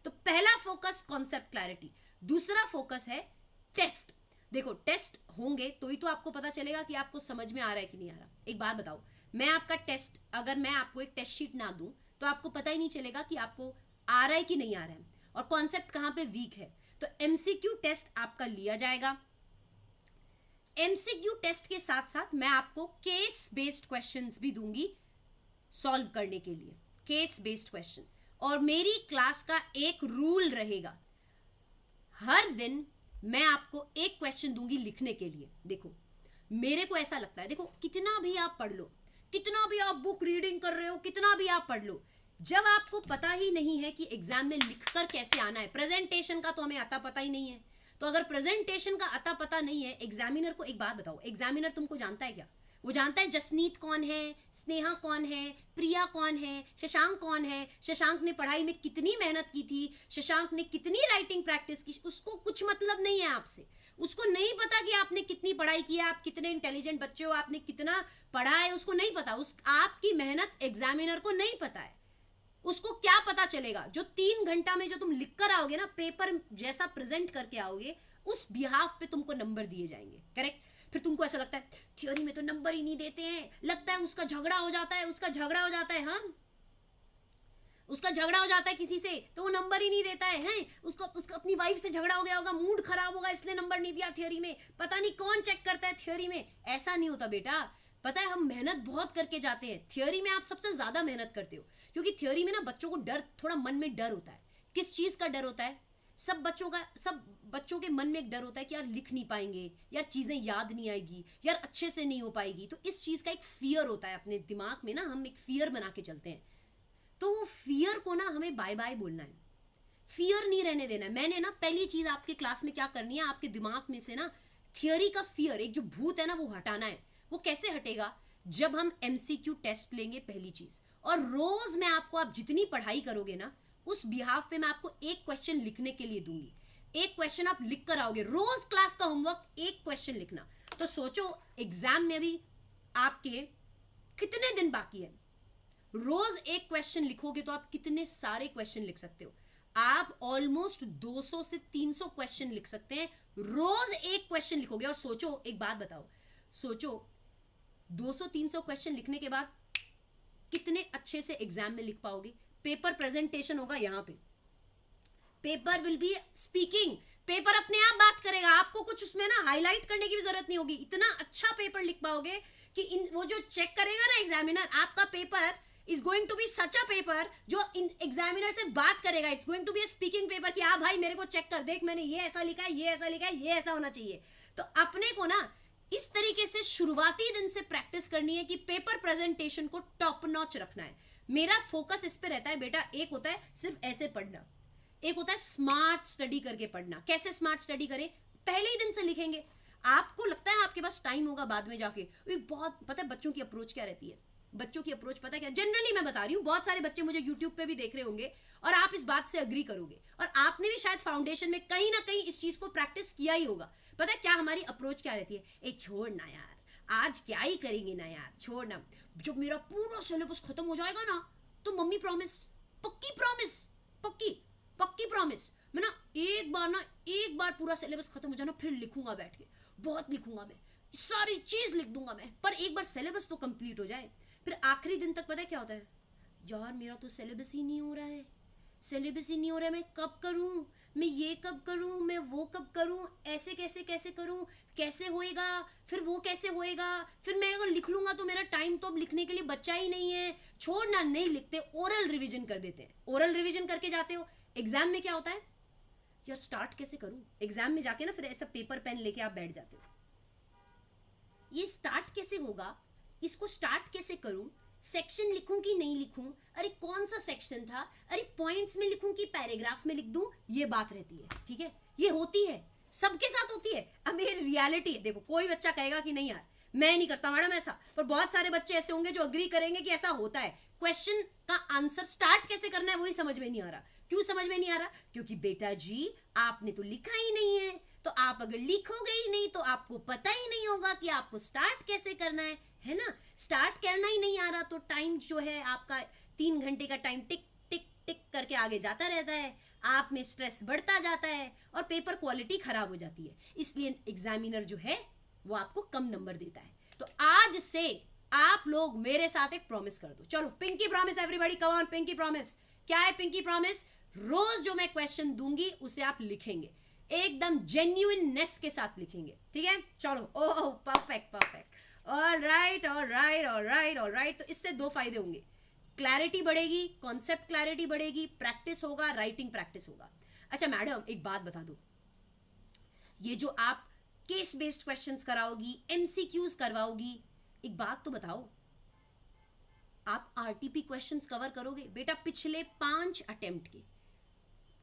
S1: तो पहला फोकस कॉन्सेप्ट क्लैरिटी। दूसरा फोकस है टेस्ट। देखो टेस्ट होंगे तो ही तो आपको पता चलेगा कि आपको समझ में आ रहा है कि नहीं आ रहा। एक बात बताओ, मैं आपका टेस्ट, अगर मैं आपको एक टेस्ट शीट ना दूं तो आपको पता ही नहीं चलेगा कि आपको आ रहा है कि नहीं आ रहा है और कॉन्सेप्ट कहां पे वीक है। तो एमसीक्यू टेस्ट आपका लिया जाएगा। एमसीक्यू टेस्ट के साथ साथ मैं आपको केस बेस्ड क्वेश्चंस भी दूंगी सॉल्व करने के लिए, केस बेस्ड क्वेश्चन। और मेरी क्लास का एक रूल रहेगा, हर दिन मैं आपको एक क्वेश्चन दूंगी लिखने के लिए। देखो मेरे को ऐसा लगता है, देखो कितना भी आप पढ़ लो, कितना भी आप बुक रीडिंग कर रहे हो, कितना भी आप पढ़ लो, जब आपको पता ही नहीं है कि एग्जाम में लिखकर कैसे आना है, प्रेजेंटेशन का तो हमें आता पता ही नहीं है, तो अगर प्रेजेंटेशन का आता पता नहीं है, एग्जामिनर को एक बात बताओ, एग्जामिनर तुमको जानता है क्या? वो जानता है जसनीत कौन है, स्नेहा कौन है, प्रिया कौन है, शशांक कौन है, शशांक ने पढ़ाई में कितनी मेहनत की थी, शशांक ने कितनी राइटिंग प्रैक्टिस की, उसको कुछ मतलब नहीं है आपसे। उसको नहीं पता कि आपने कितनी पढ़ाई की है, आप कितने इंटेलिजेंट बच्चे हो, आपने कितना पढ़ा है, उसको नहीं पता। आपकी मेहनत एग्जामिनर को नहीं पता है। उसको क्या पता चलेगा? जो 3 घंटा में जो तुम लिख कर आओगे ना, पेपर जैसा प्रेजेंट करके आओगे, उस बिहाफ पे तुमको नंबर दिए जाएंगे। करेक्ट? फिर तुमको ऐसा लगता है थ्योरी में तो नंबर ही नहीं देते हैं, लगता है उसका झगड़ा हो जाता है, उसका झगड़ा हो जाता है, हाँ उसका झगड़ा हो जाता है किसी से तो वो नंबर ही नहीं देता है, हैं? उसको अपनी वाइफ से झगड़ा हो गया होगा, मूड खराब होगा, इसलिए नंबर नहीं दिया थ्योरी में। पता नहीं कौन चेक करता है थ्योरी में। ऐसा नहीं होता बेटा, पता है हम मेहनत बहुत करके जाते हैं। थ्योरी में आप सबसे ज्यादा मेहनत करते हो, क्योंकि थ्योरी में ना बच्चों को डर, थोड़ा मन में डर होता है। किस चीज का डर होता है? सब बच्चों के मन में एक डर होता है कि यार लिख नहीं पाएंगे, यार चीजें याद नहीं आएगी, यार अच्छे से नहीं हो पाएगी। तो इस चीज का एक फियर होता है अपने दिमाग में ना, हम एक फियर बना के चलते हैं। तो वो फियर को ना हमें बाय बाय बोलना है, फियर नहीं रहने देना है। मैंने ना पहली चीज आपके क्लास में क्या करनी है, आपके दिमाग में से ना थियोरी का फियर, एक जो भूत है ना, वो हटाना है। वो कैसे हटेगा? जब हम एमसीक्यू टेस्ट लेंगे पहली चीज, और रोज मैं आपको, आप जितनी पढ़ाई करोगे ना उस बिहाफ पे मैं आपको एक क्वेश्चन लिखने के लिए दूंगी। एक क्वेश्चन आप लिख कर आओगे, रोज क्लास का होमवर्क एक क्वेश्चन लिखना। तो सोचो एग्जाम में भी आपके कितने दिन बाकी है, रोज एक क्वेश्चन लिखोगे तो आप कितने सारे क्वेश्चन लिख सकते हो। आप ऑलमोस्ट 200 से 300 क्वेश्चन लिख सकते हैं, रोज एक क्वेश्चन लिखोगे। और सोचो, एक बात बताओ, सोचो 200-300 क्वेश्चन लिखने के बाद कितने अच्छे से एग्जाम में लिख पाओगे। पेपर प्रेजेंटेशन होगा, यहां पे paper will be speaking, paper अपने आप बात करेगा, आपको कुछ उसमें ना हाईलाइट करने की भी जरूरत नहीं होगी। इतना अच्छा पेपर लिख पाओगे कि वो जो चेक करेगा ना एग्जामिनर, आपका paper is going to be such a paper जो एग्जामिनर से बात करेगा। It's going to be a speaking paper कि भाई मेरे को चेक कर, देख मैंने ये ऐसा लिखा है, ये ऐसा लिखा है, ये ऐसा होना चाहिए। तो अपने को ना इस तरीके से शुरुआती दिन से प्रैक्टिस करनी है कि पेपर प्रेजेंटेशन को टॉप नॉच रखना है। मेरा फोकस इस पे रहता है बेटा। एक होता है सिर्फ ऐसे पढ़ना, एक होता है स्मार्ट स्टडी करके पढ़ना। कैसे स्मार्ट स्टडी करें? पहले ही दिन से लिखेंगे। आपको लगता है आपके पास टाइम होगा बाद में जाके, बहुत पता है बच्चों की अप्रोच क्या रहती है। बच्चों की अप्रोच पता है क्या? जनरली मैं बता रही हूँ, बहुत सारे बच्चे मुझे यूट्यूब पे भी देख रहे होंगे और आप इस बात से अग्री करोगे, और आपने भी शायद फाउंडेशन में कहीं ना कहीं इस चीज को प्रैक्टिस किया ही होगा। पता है क्या हमारी अप्रोच क्या रहती है? ए छोड़ ना यार, आज क्या ही करेंगे ना यार, छोड़ ना, जब मेरा पूरा सिलेबस खत्म हो जाएगा ना तो मम्मी प्रॉमिस, पक्की प्रॉमिस, पक्की पक्की प्रॉमिस, मैं ना एक बार पूरा सिलेबस खत्म हो जाना फिर लिखूंगा बैठ के, बहुत लिखूंगा मैं, सारी चीज लिख दूंगा मैं, पर एक बार सिलेबस तो कंप्लीट हो जाए। फिर आखिरी दिन तक पता है क्या होता है, यार मेरा तो सिलेबस ही नहीं हो रहा है, सिलेबस ही नहीं हो रहा है, मैं कब करूं, मैं ये कब करूं, मैं वो कब करूं, ऐसे कैसे कैसे करूं, कैसे होएगा, फिर वो कैसे होएगा, फिर मैं अगर लिख लूंगा तो मेरा टाइम तो अब लिखने के लिए बचा ही नहीं है, छोड़ना, नहीं लिखते, ओरल रिवीजन कर देते हैं। ओरल रिवीजन करके जाते हो, एग्जाम में क्या होता है, यार स्टार्ट कैसे करूं, एग्जाम में जाके ना फिर ऐसा पेपर पेन लेके आप बैठ जाते हो, ये स्टार्ट कैसे होगा, इसको स्टार्ट कैसे करूं, सेक्शन लिखूं कि नहीं लिखूं, अरे कौन सा सेक्शन था, अरे पॉइंट्स में लिखूं कि पैराग्राफ में लिख दूं, ये बात रहती है। ठीक है, ये होती है, सबके साथ होती है। अब ये रियलिटी है। देखो कोई बच्चा कहेगा कि नहीं यार मैं नहीं करता मैडम ऐसा, पर बहुत सारे बच्चे ऐसे होंगे जो अग्री करेंगे कि ऐसा होता है। क्वेश्चन का आंसर स्टार्ट कैसे करना है वही समझ में नहीं आ रहा। क्यों समझ में नहीं आ रहा, क्योंकि बेटा जी आपने तो लिखा ही नहीं है, तो आप अगर लिखोगे ही नहीं तो आपको पता ही नहीं होगा कि आपको स्टार्ट कैसे करना है ना। स्टार्ट करना ही नहीं आ रहा तो टाइम जो है आपका 3 घंटे का टाइम टिक टिक टिक करके आगे जाता रहता है, आप में स्ट्रेस बढ़ता जाता है और पेपर क्वालिटी खराब हो जाती है। इसलिए एग्जामिनर जो है वो आपको कम नंबर देता है। तो आज से आप लोग मेरे साथ एक प्रॉमिस कर दो, चलो pinky promise, everybody come on, pinky promise. क्या है पिंकी प्रॉमिस, रोज जो मैं क्वेश्चन दूंगी उसे आप लिखेंगे, एकदम जेन्युइननेस के साथ लिखेंगे। ठीक है, चलो, oh perfect perfect, all right all right all right all right. तो इससे 2 फायदे होंगे, क्लैरिटी बढ़ेगी, कॉन्सेप्ट क्लैरिटी बढ़ेगी, प्रैक्टिस होगा, राइटिंग प्रैक्टिस होगा। अच्छा मैडम एक बात बता दो, ये जो आप केस बेस्ड क्वेश्चंस कराओगी, एमसीक्यूज करवाओगी, एक बात तो बताओ, आप आरटीपी क्वेश्चंस कवर करोगे? बेटा पिछले 5 अटेम्प्ट के,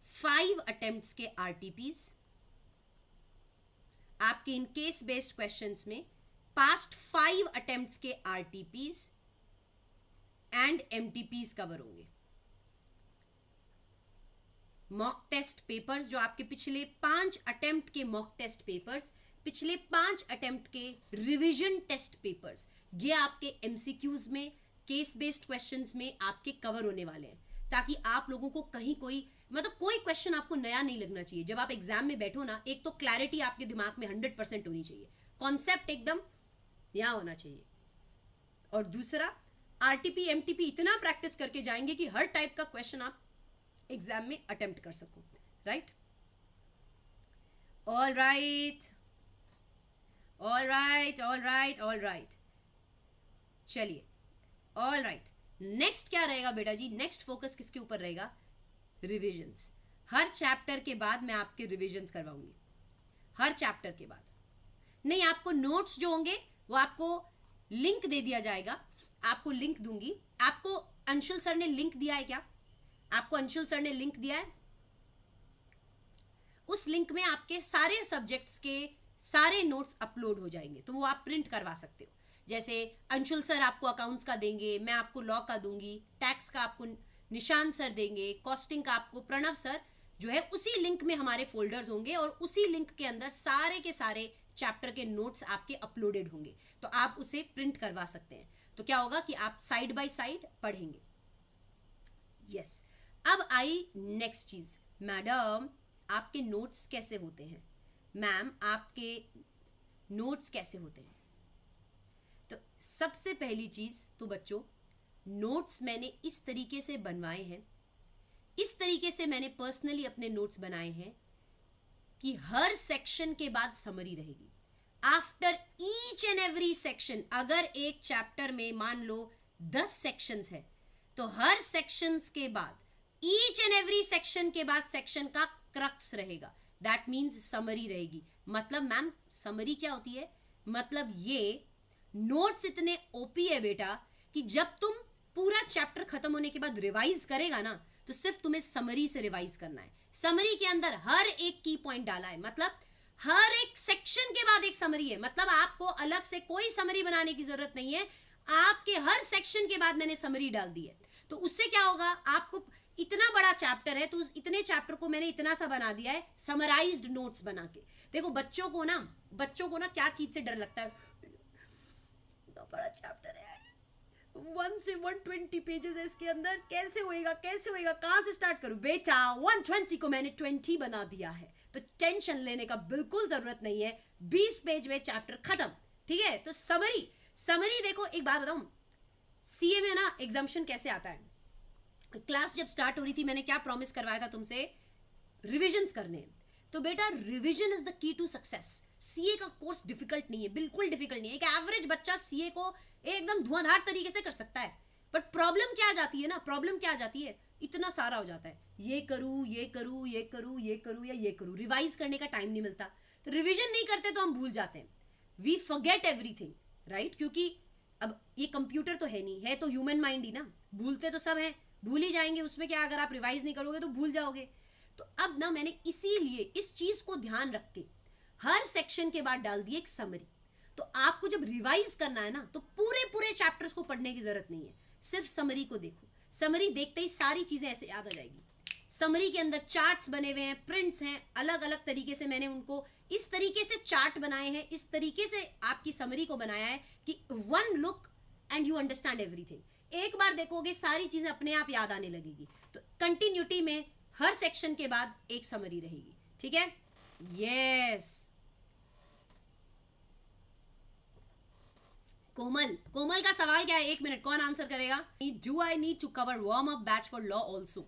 S1: 5 अटेम्प्ट्स के आरटीपीज आपके इन केस बेस्ड क्वेश्चंस में, पास्ट 5 अटेम्प्ट्स के आरटीपीज एंड एमटीपीज कवर होंगे। मॉक टेस्ट पेपर्स जो आपके पिछले 5 अटेम्प्ट के मॉक टेस्ट पेपर्स, पिछले 5 अटेम्प्ट के रिवीजन टेस्ट पेपर्स, ये आपके एमसीक्यूज में, केस बेस्ड क्वेश्चंस में आपके कवर होने वाले हैं, ताकि आप लोगों को कहीं कोई कोई क्वेश्चन आपको नया नहीं लगना चाहिए। जब आप एग्जाम में बैठो ना, एक तो क्लैरिटी आपके दिमाग में 100% होनी चाहिए, कॉन्सेप्ट एकदम यहां होना चाहिए, और दूसरा आरटीपी एमटीपी इतना प्रैक्टिस करके जाएंगे कि हर टाइप का क्वेश्चन आप एग्जाम में अटेम्प्ट कर सको। Right, all right all right all right all right, चलिए ऑल राइट। नेक्स्ट क्या रहेगा बेटा जी, नेक्स्ट फोकस किसके ऊपर रहेगा, रिविजन्स। हर चैप्टर के बाद मैं आपके रिविजन्स करवाऊंगी, हर चैप्टर के बाद। नहीं, आपको नोट्स जो होंगे वो आपको लिंक दे दिया जाएगा, आपको लिंक दूंगी। आपको अंशुल सर ने लिंक दिया है क्या, आपको अंशुल सर ने लिंक दिया है? उस लिंक में आपके सारे सब्जेक्ट्स के सारे नोट्स अपलोड हो जाएंगे, तो वो आप प्रिंट करवा सकते हो। जैसे अंशुल सर आपको अकाउंट्स का देंगे, मैं आपको लॉ का दूंगी, टैक्स का आपको निशान सर देंगे, कॉस्टिंग का आपको प्रणव सर जो है, उसी लिंक में हमारे फोल्डर्स होंगे और उसी लिंक के अंदर सारे के सारे चैप्टर के नोट्स आपके अपलोडेड होंगे, तो आप उसे प्रिंट करवा सकते हैं। तो क्या होगा कि आप साइड बाय साइड पढ़ेंगे। यस, अब आई नेक्स्ट चीज, मैडम आपके नोट्स कैसे होते हैं, मैम आपके नोट्स कैसे होते हैं? तो सबसे पहली चीज तो बच्चों, नोट्स मैंने इस तरीके से बनवाए हैं, इस तरीके से मैंने पर्सनली अपने नोट्स बनाए हैं कि हर सेक्शन के बाद समरी रहेगी। After each and every section, अगर एक चैप्टर में मान लो 10 सेक्शंस है, तो हर सेक्शंस के बाद, ईच एंड एवरी सेक्शन के बाद सेक्शन का क्रक्स रहेगा, दैट मीन्स समरी रहेगी। मतलब मैम समरी क्या होती है, मतलब ये नोट्स इतने ओपी है बेटा कि जब तुम पूरा चैप्टर खत्म होने के बाद रिवाइज करेगा ना, तो सिर्फ तुम्हें समरी से रिवाइज करना है। समरी के अंदर हर एक की पॉइंट डाला है, मतलब हर एक सेक्शन के बाद एक समरी है, मतलब आपको अलग से कोई समरी बनाने की जरूरत नहीं है, आपके हर सेक्शन के बाद मैंने समरी डाल दी है। तो उससे क्या होगा, आपको इतना बड़ा चैप्टर है तो उस इतने चैप्टर को मैंने इतना सा बना दिया है समराइज्ड नोट्स बना के। देखो बच्चों को ना क्या चीज से डर लगता है, तो बड़ा चैप्टर है 1 से 120 पेजेस है इसके अंदर, कैसे होएगा कैसे होएगा, कहाँ से स्टार्ट करूं? बेटा 120 को मैंने 20 बना दिया है, तो टेंशन लेने का बिल्कुल जरूरत नहीं है। 20 पेज में चैप्टर खत्म, ठीक है। तो समरी देखो, एक बात बताऊं, सीए में ना एग्जाम्पशन कैसे आता है। क्लास जब स्टार्ट हो रही थी मैंने क्या प्रॉमिस करवाया था तुमसे? रिविजन्स करने। तो बेटा revision is the key to success. CA का कोर्स डिफिकल्ट नहीं है, बिल्कुल डिफिकल्ट नहीं है। एक एवरेज बच्चा सीए को एकदम धुआंधार तरीके से कर सकता है, बट प्रॉब्लम क्या आ जाती है ना, प्रॉब्लम क्या आ जाती है, इतना सारा हो जाता है, ये करूँ ये करूँ ये करूँ ये करूँ या ये करूँ, रिवाइज करने का टाइम नहीं मिलता। तो रिविजन नहीं करते तो हम भूल जाते हैं, वी फॉरगेट एवरीथिंग, राइट? क्योंकि अब ये कंप्यूटर तो है नहीं, है तो ह्यूमन माइंड ही ना, भूलते तो सब हैं, भूल ही जाएंगे, उसमें क्या, अगर आप रिवाइज नहीं करोगे तो भूल जाओगे। तो अब ना मैंने इसीलिए इस चीज को ध्यान रख के हर सेक्शन के बाद डाल दी एक समरी। तो आपको जब रिवाइज करना है ना तो पूरे पूरे चैप्टर्स को पढ़ने की जरूरत नहीं है, सिर्फ समरी को देखो। समरी देखते ही सारी चीजें ऐसे याद आ जाएगी। समरी के अंदर चार्ट्स बने हुए हैं, प्रिंट्स हैं, अलग अलग तरीके से मैंने उनको इस तरीके से चार्ट बनाए हैं, इस तरीके से आपकी समरी को बनाया है कि one look and you understand everything. एक बार देखोगे सारी चीजें अपने आप याद आने लगेगी। तो कंटिन्यूटी में हर सेक्शन के बाद एक समरी रहेगी, ठीक है? यस। कोमल का सवाल क्या है? 1 मिनट, कौन आंसर करेगा? Do I need to cover warm up batch for law also?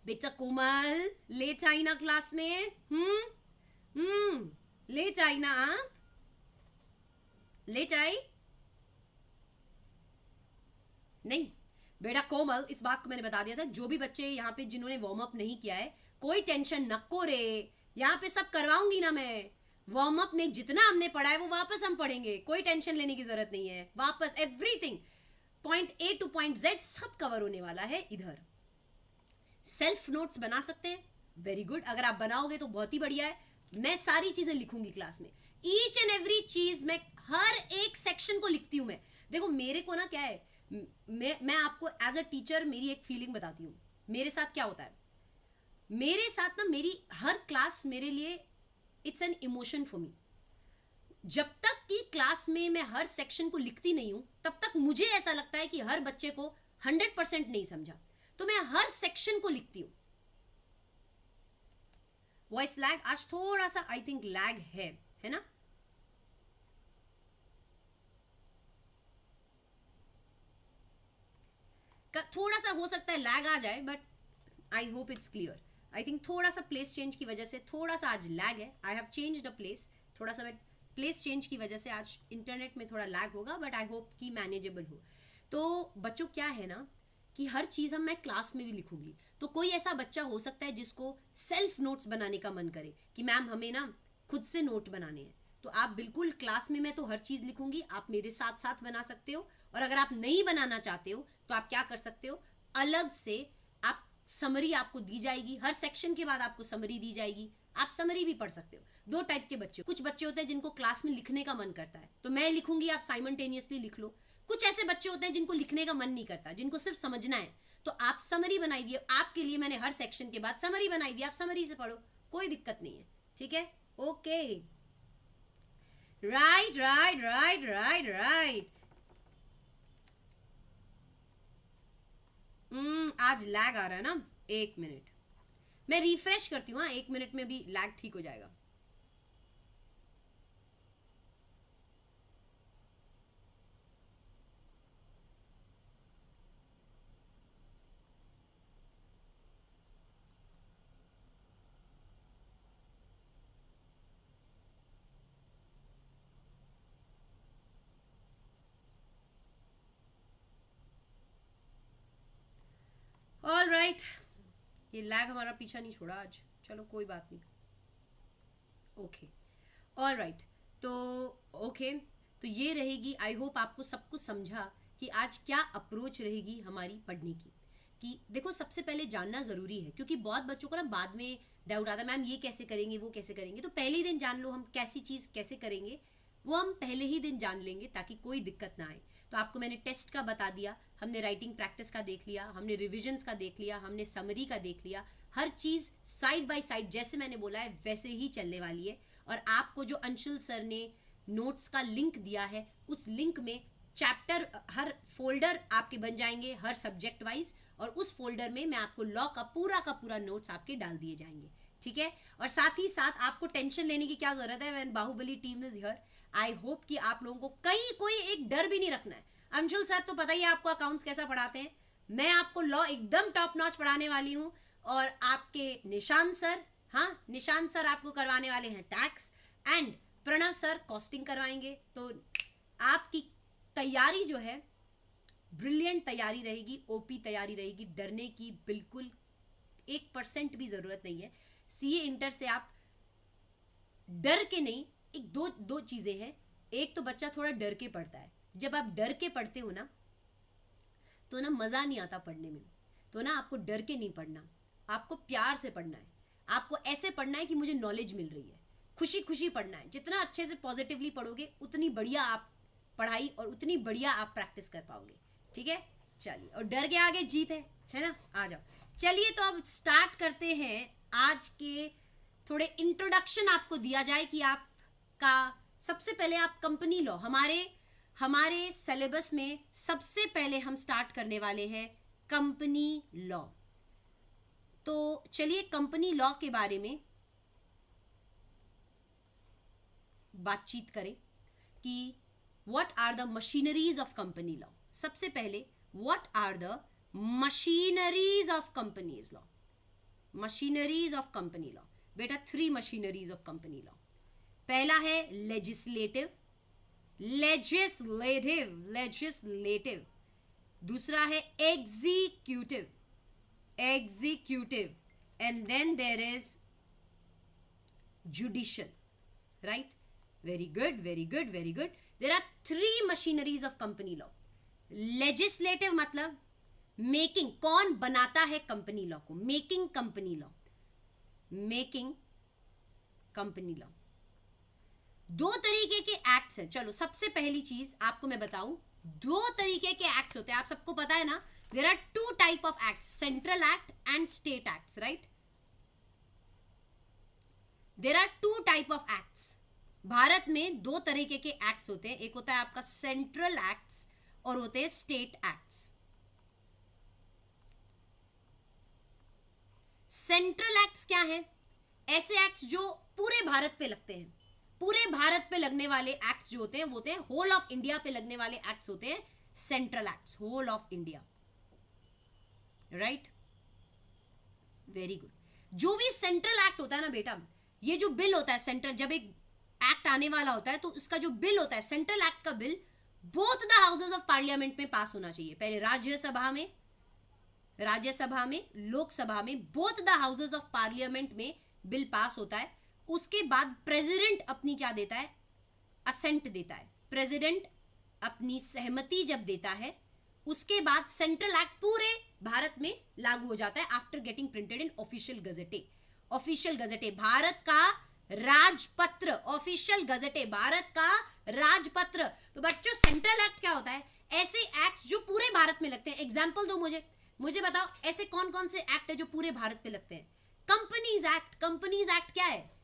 S1: बेटा कोमल लेट आई ना क्लास में, लेट आई ना आप, लेट आई नहीं? बेटा कोमल, इस बात को मैंने बता दिया था, जो भी बच्चे यहाँ पे जिन्होंने वार्म अप नहीं किया है, कोई टेंशन नको रे, यहाँ पे सब करवाऊंगी ना मैं। वार्म अप में जितना हमने पढ़ा है वो वापस हम पढ़ेंगे, कोई टेंशन लेने की जरूरत नहीं है। वापस everything point A two point Z सब कवर होने वाला है इधर। सेल्फ नोट्स बना सकते हैं, वेरी गुड, अगर आप बनाओगे तो बहुत ही बढ़िया है। मैं सारी चीजें लिखूंगी क्लास में, ईच एंड एवरी चीज मैं हर एक सेक्शन को लिखती हूं मैं। देखो मेरे को ना क्या है, मैं आपको एज अ टीचर मेरी एक फीलिंग बताती हूँ। मेरे साथ क्या होता है, मेरे साथ ना मेरी हर क्लास मेरे लिए it's an emotion for me. जब तक कि क्लास में मैं हर सेक्शन को लिखती नहीं हूं तब तक मुझे ऐसा लगता है कि हर बच्चे को 100% नहीं समझा, तो मैं हर सेक्शन को लिखती हूं। वॉइस लैग आज थोड़ा सा आई थिंक लैग है ना? थोड़ा सा हो सकता है लैग आ जाए, but I hope it's clear. I think थोड़ा सा प्लेस चेंज की वजह से थोड़ा सा आज लैग है। I have changed a place, थोड़ा सा प्लेस चेंज की वजह से आज इंटरनेट में थोड़ा लैग होगा, बट आई होप कि मैनेजेबल हो। तो बच्चों क्या है ना कि हर चीज़ मैं क्लास में भी लिखूंगी। तो कोई ऐसा बच्चा हो सकता है जिसको सेल्फ नोट्स बनाने का मन करे कि मैम हमें ना खुद से नोट बनाने हैं, तो आप बिल्कुल क्लास में मैं तो हर चीज़ लिखूंगी, आप मेरे साथ साथ बना सकते हो। और अगर आप नहीं बनाना चाहते हो तो आप क्या कर सकते हो, अलग से आप समरी आपको दी जाएगी, हर सेक्शन के बाद आपको समरी दी जाएगी, आप समरी भी पढ़ सकते हो। 2 टाइप के बच्चे, कुछ बच्चे होते हैं जिनको क्लास में लिखने का मन करता है तो मैं लिखूंगी, आप साइमल्टेनियसली लिख लो। कुछ ऐसे बच्चे होते हैं जिनको लिखने का मन नहीं करता, जिनको सिर्फ समझना है, तो आप समरी बनाई दिए, आपके लिए मैंने हर सेक्शन के बाद समरी बनाई दी, आप समरी से पढ़ो, कोई दिक्कत नहीं है, ठीक है? Okay, right right right right right. आज लैग आ रहा है ना, 1 मिनट मैं रिफ्रेश करती हूँ। 1 मिनट में भी लैग ठीक हो जाएगा। ऑल राइट, ये लैग हमारा पीछा नहीं छोड़ा आज, चलो कोई बात नहीं। ओके, ऑल राइट, तो ओके, तो ये रहेगी, आई होप आपको सब कुछ समझा कि आज क्या अप्रोच रहेगी हमारी पढ़ने की। कि देखो सबसे पहले जानना ज़रूरी है, क्योंकि बहुत बच्चों को ना बाद में डाउट आता है, मैम ये कैसे करेंगे वो कैसे करेंगे। तो पहले ही दिन जान लो हम कैसी चीज़ कैसे करेंगे, वो हम पहले ही दिन जान लेंगे ताकि कोई दिक्कत ना आए। तो आपको मैंने टेस्ट का बता दिया, हमने राइटिंग प्रैक्टिस का देख लिया, हमने रिविजन्स का देख लिया, हमने समरी का देख लिया। हर चीज़ साइड बाय साइड जैसे मैंने बोला है वैसे ही चलने वाली है। और आपको जो अंशुल सर ने नोट्स का लिंक दिया है उस लिंक में चैप्टर, हर फोल्डर आपके बन जाएंगे हर सब्जेक्ट वाइज, और उस फोल्डर में मैं आपको लॉ का पूरा नोट्स आपके डाल दिए जाएंगे, ठीक है। और साथ ही साथ आपको टेंशन लेने की क्या जरूरत है, when Baahubali team is here. I hope कि आप लोगों को कहीं कोई एक डर भी नहीं रखना है। अंशुल सर तो पता ही है आपको अकाउंट्स कैसा पढ़ाते हैं, मैं आपको लॉ एकदम टॉप नॉच पढ़ाने वाली हूँ। और आपके निशांत सर, हाँ निशांत सर आपको करवाने वाले हैं tax, and Pranav sir costing करवाएंगे। तो आपकी तैयारी जो है ब्रिलियंट तैयारी रहेगी, ओपी तैयारी रहेगी, डरने की बिल्कुल 1% भी जरूरत नहीं है। सीए इंटर से आप डर के नहीं, एक दो चीजें हैं। एक तो बच्चा थोड़ा डर के पढ़ता है, जब आप डर के पढ़ते हो ना तो ना मजा नहीं आता पढ़ने में। तो ना आपको डर के नहीं पढ़ना, आपको प्यार से पढ़ना है। आपको ऐसे पढ़ना है कि मुझे नॉलेज मिल रही है, खुशी खुशी पढ़ना है। जितना अच्छे से पॉजिटिवली पढ़ोगे उतनी बढ़िया आप पढ़ाई और उतनी बढ़िया आप प्रैक्टिस कर पाओगे, ठीक है। चलिए, और डर के आगे जीत है ना। आ जाओ, चलिए तो अब स्टार्ट करते हैं। आज के थोड़े इंट्रोडक्शन आपको दिया जाए कि आपका सबसे पहले आप कंपनी लॉ, हमारे सिलेबस में सबसे पहले हम स्टार्ट करने वाले हैं कंपनी लॉ। तो चलिए कंपनी लॉ के बारे में बातचीत करें कि what are the machineries of company law. सबसे पहले what are the machineries of companies law. Machineries of company law, बेटा 3 मशीनरीज ऑफ कंपनी लॉ। पहला है लेजिस्लेटिव, दूसरा है executive, and then there is judicial, right. Very good, very good, very good. There are 3 machineries of company law. Legislative मतलब making, कौन बनाता है company law को, making company law, making company law. 2 तरीके के एक्ट्स हैं। चलो सबसे पहली चीज आपको मैं बताऊं, 2 तरीके के एक्ट्स होते हैं, आप सबको पता है ना। There are 2 type of acts, central act and state acts, right. There are 2 type of acts. Bharat में 2 तरीके के एक्ट्स होते हैं, एक होता है आपका सेंट्रल एक्ट्स और होते हैं स्टेट एक्ट्स। सेंट्रल एक्ट्स क्या है, ऐसे एक्ट्स जो पूरे भारत पे लगते हैं। पूरे भारत पे लगने वाले एक्ट्स जो होते हैं वो होते हैं, होल ऑफ इंडिया पे लगने वाले एक्ट्स होते हैं central acts, whole of India, right. Very good. जो भी सेंट्रल एक्ट होता है ना बेटा, ये जो बिल होता है सेंट्रल, जब एक एक्ट आने वाला होता है तो उसका जो बिल होता है, सेंट्रल एक्ट का bill, both the houses of parliament में पास होना चाहिए। पहले राज्यसभा में, लोकसभा में, both the houses of parliament में बिल पास होता है। उसके बाद प्रेसिडेंट अपनी क्या देता है, असेंट देता है। प्रेसिडेंट अपनी सहमति जब देता है, उसके बाद सेंट्रल एक्ट पूरे भारत में लागू हो जाता है after getting printed in official gazette. Official gazette Bharat का राजपत्र, ऑफिशियल गजेटे भारत का राजपत्र। तो बच्चों सेंट्रल एक्ट क्या होता है, ऐसे एक्ट जो पूरे भारत में लगते हैं। एग्जाम्पल दो मुझे बताओ ऐसे कौन कौन से एक्ट है जो पूरे भारत पे लगते हैं। कंपनीज एक्ट, कंपनीज एक्ट क्या है,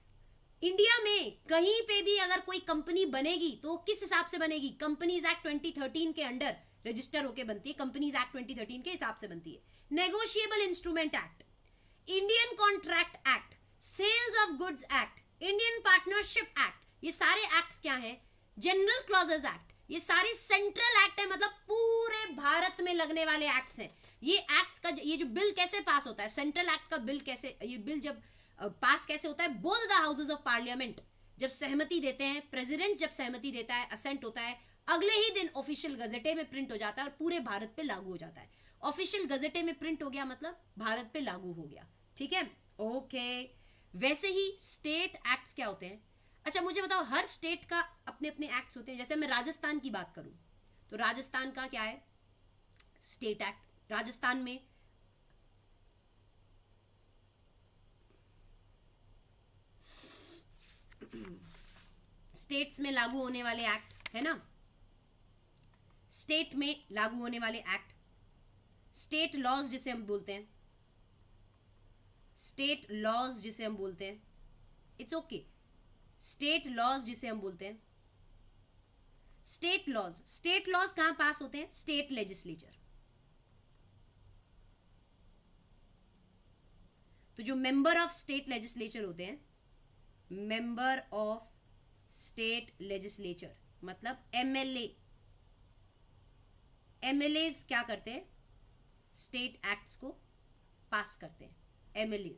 S1: इंडिया में कहीं पे भी अगर कोई कंपनी बनेगी तो किस हिसाब से बनेगी, कंपनीज एक्ट 2013 के अंडर रजिस्टर होके बनती है, कंपनीज एक्ट 2013 के हिसाब से बनती है। Negotiable instrument act, Indian contract act, sales of goods act, Indian partnership act, ये सारे एक्ट्स क्या हैं, जनरल क्लॉजेस एक्ट, ये सारे सेंट्रल एक्ट है, मतलब पूरे भारत में लगने वाले एक्ट्स हैं। ये एक्ट्स का ये जो बिल कैसे पास होता है, सेंट्रल एक्ट का बिल कैसे, ये बिल जब पास कैसे होता है, both the houses of parliament जब सहमति देते हैं, प्रेसिडेंट जब सहमति देता है, असेंट होता है, अगले ही दिन ऑफिशियल गजेटे में प्रिंट हो जाता है और पूरे भारत पे लागू हो जाता है। ऑफिशियल गजेटे में प्रिंट हो गया मतलब भारत पे लागू हो गया, ठीक है, ओके। वैसे ही स्टेट एक्ट्स क्या होते हैं, अच्छा मुझे बताओ, हर स्टेट का अपने अपने एक्ट्स होते हैं। जैसे मैं राजस्थान की बात करूं तो राजस्थान का क्या है, स्टेट एक्ट। राजस्थान में स्टेट्स में लागू होने वाले एक्ट है ना, स्टेट में लागू होने वाले एक्ट, स्टेट लॉज जिसे हम बोलते हैं, स्टेट लॉज जिसे हम बोलते हैं, इट्स ओके, स्टेट लॉज जिसे हम बोलते हैं। स्टेट लॉज कहां पास होते हैं? State legislature. तो जो मेंबर ऑफ स्टेट लेजिस्लेचर होते हैं, मेंबर ऑफ स्टेट लेजिस्लेचर मतलब एमएलए, एमएलए क्या करते हैं? स्टेट एक्ट्स को पास करते हैं। MLA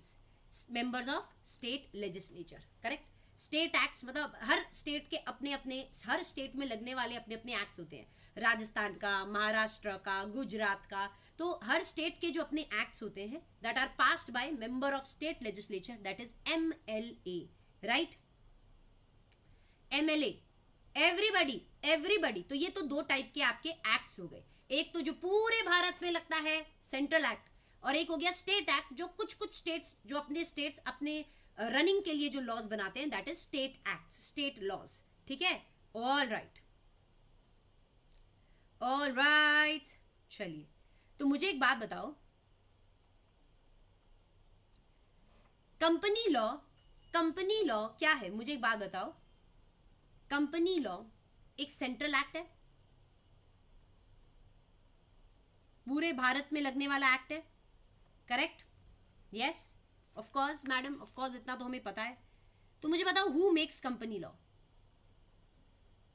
S1: members of state legislature, correct. State acts मतलब हर स्टेट के अपने अपने, हर स्टेट में लगने वाले अपने अपने एक्ट्स होते हैं। राजस्थान का, महाराष्ट्र का, गुजरात का, तो हर स्टेट के जो अपने एक्ट्स होते हैं that are passed by member of state legislature, that is MLA, right. MLA, everybody. तो ये तो दो टाइप के आपके एक्ट्स हो गए। एक तो जो पूरे भारत में लगता है सेंट्रल एक्ट, और एक हो गया स्टेट एक्ट, जो कुछ कुछ स्टेट्स, जो अपने स्टेट्स अपने रनिंग के लिए जो लॉज बनाते हैं, that is state act, state laws, ठीक है। ऑल राइट, चलिए, तो मुझे एक बात बताओ, कंपनी लॉ क्या है? मुझे एक बात बताओ, कंपनी लॉ एक सेंट्रल एक्ट है, पूरे भारत में लगने वाला एक्ट है, correct? Yes, of course madam, of course, इतना तो हमें पता है। तो मुझे बताओ, हु मेक्स कंपनी लॉ?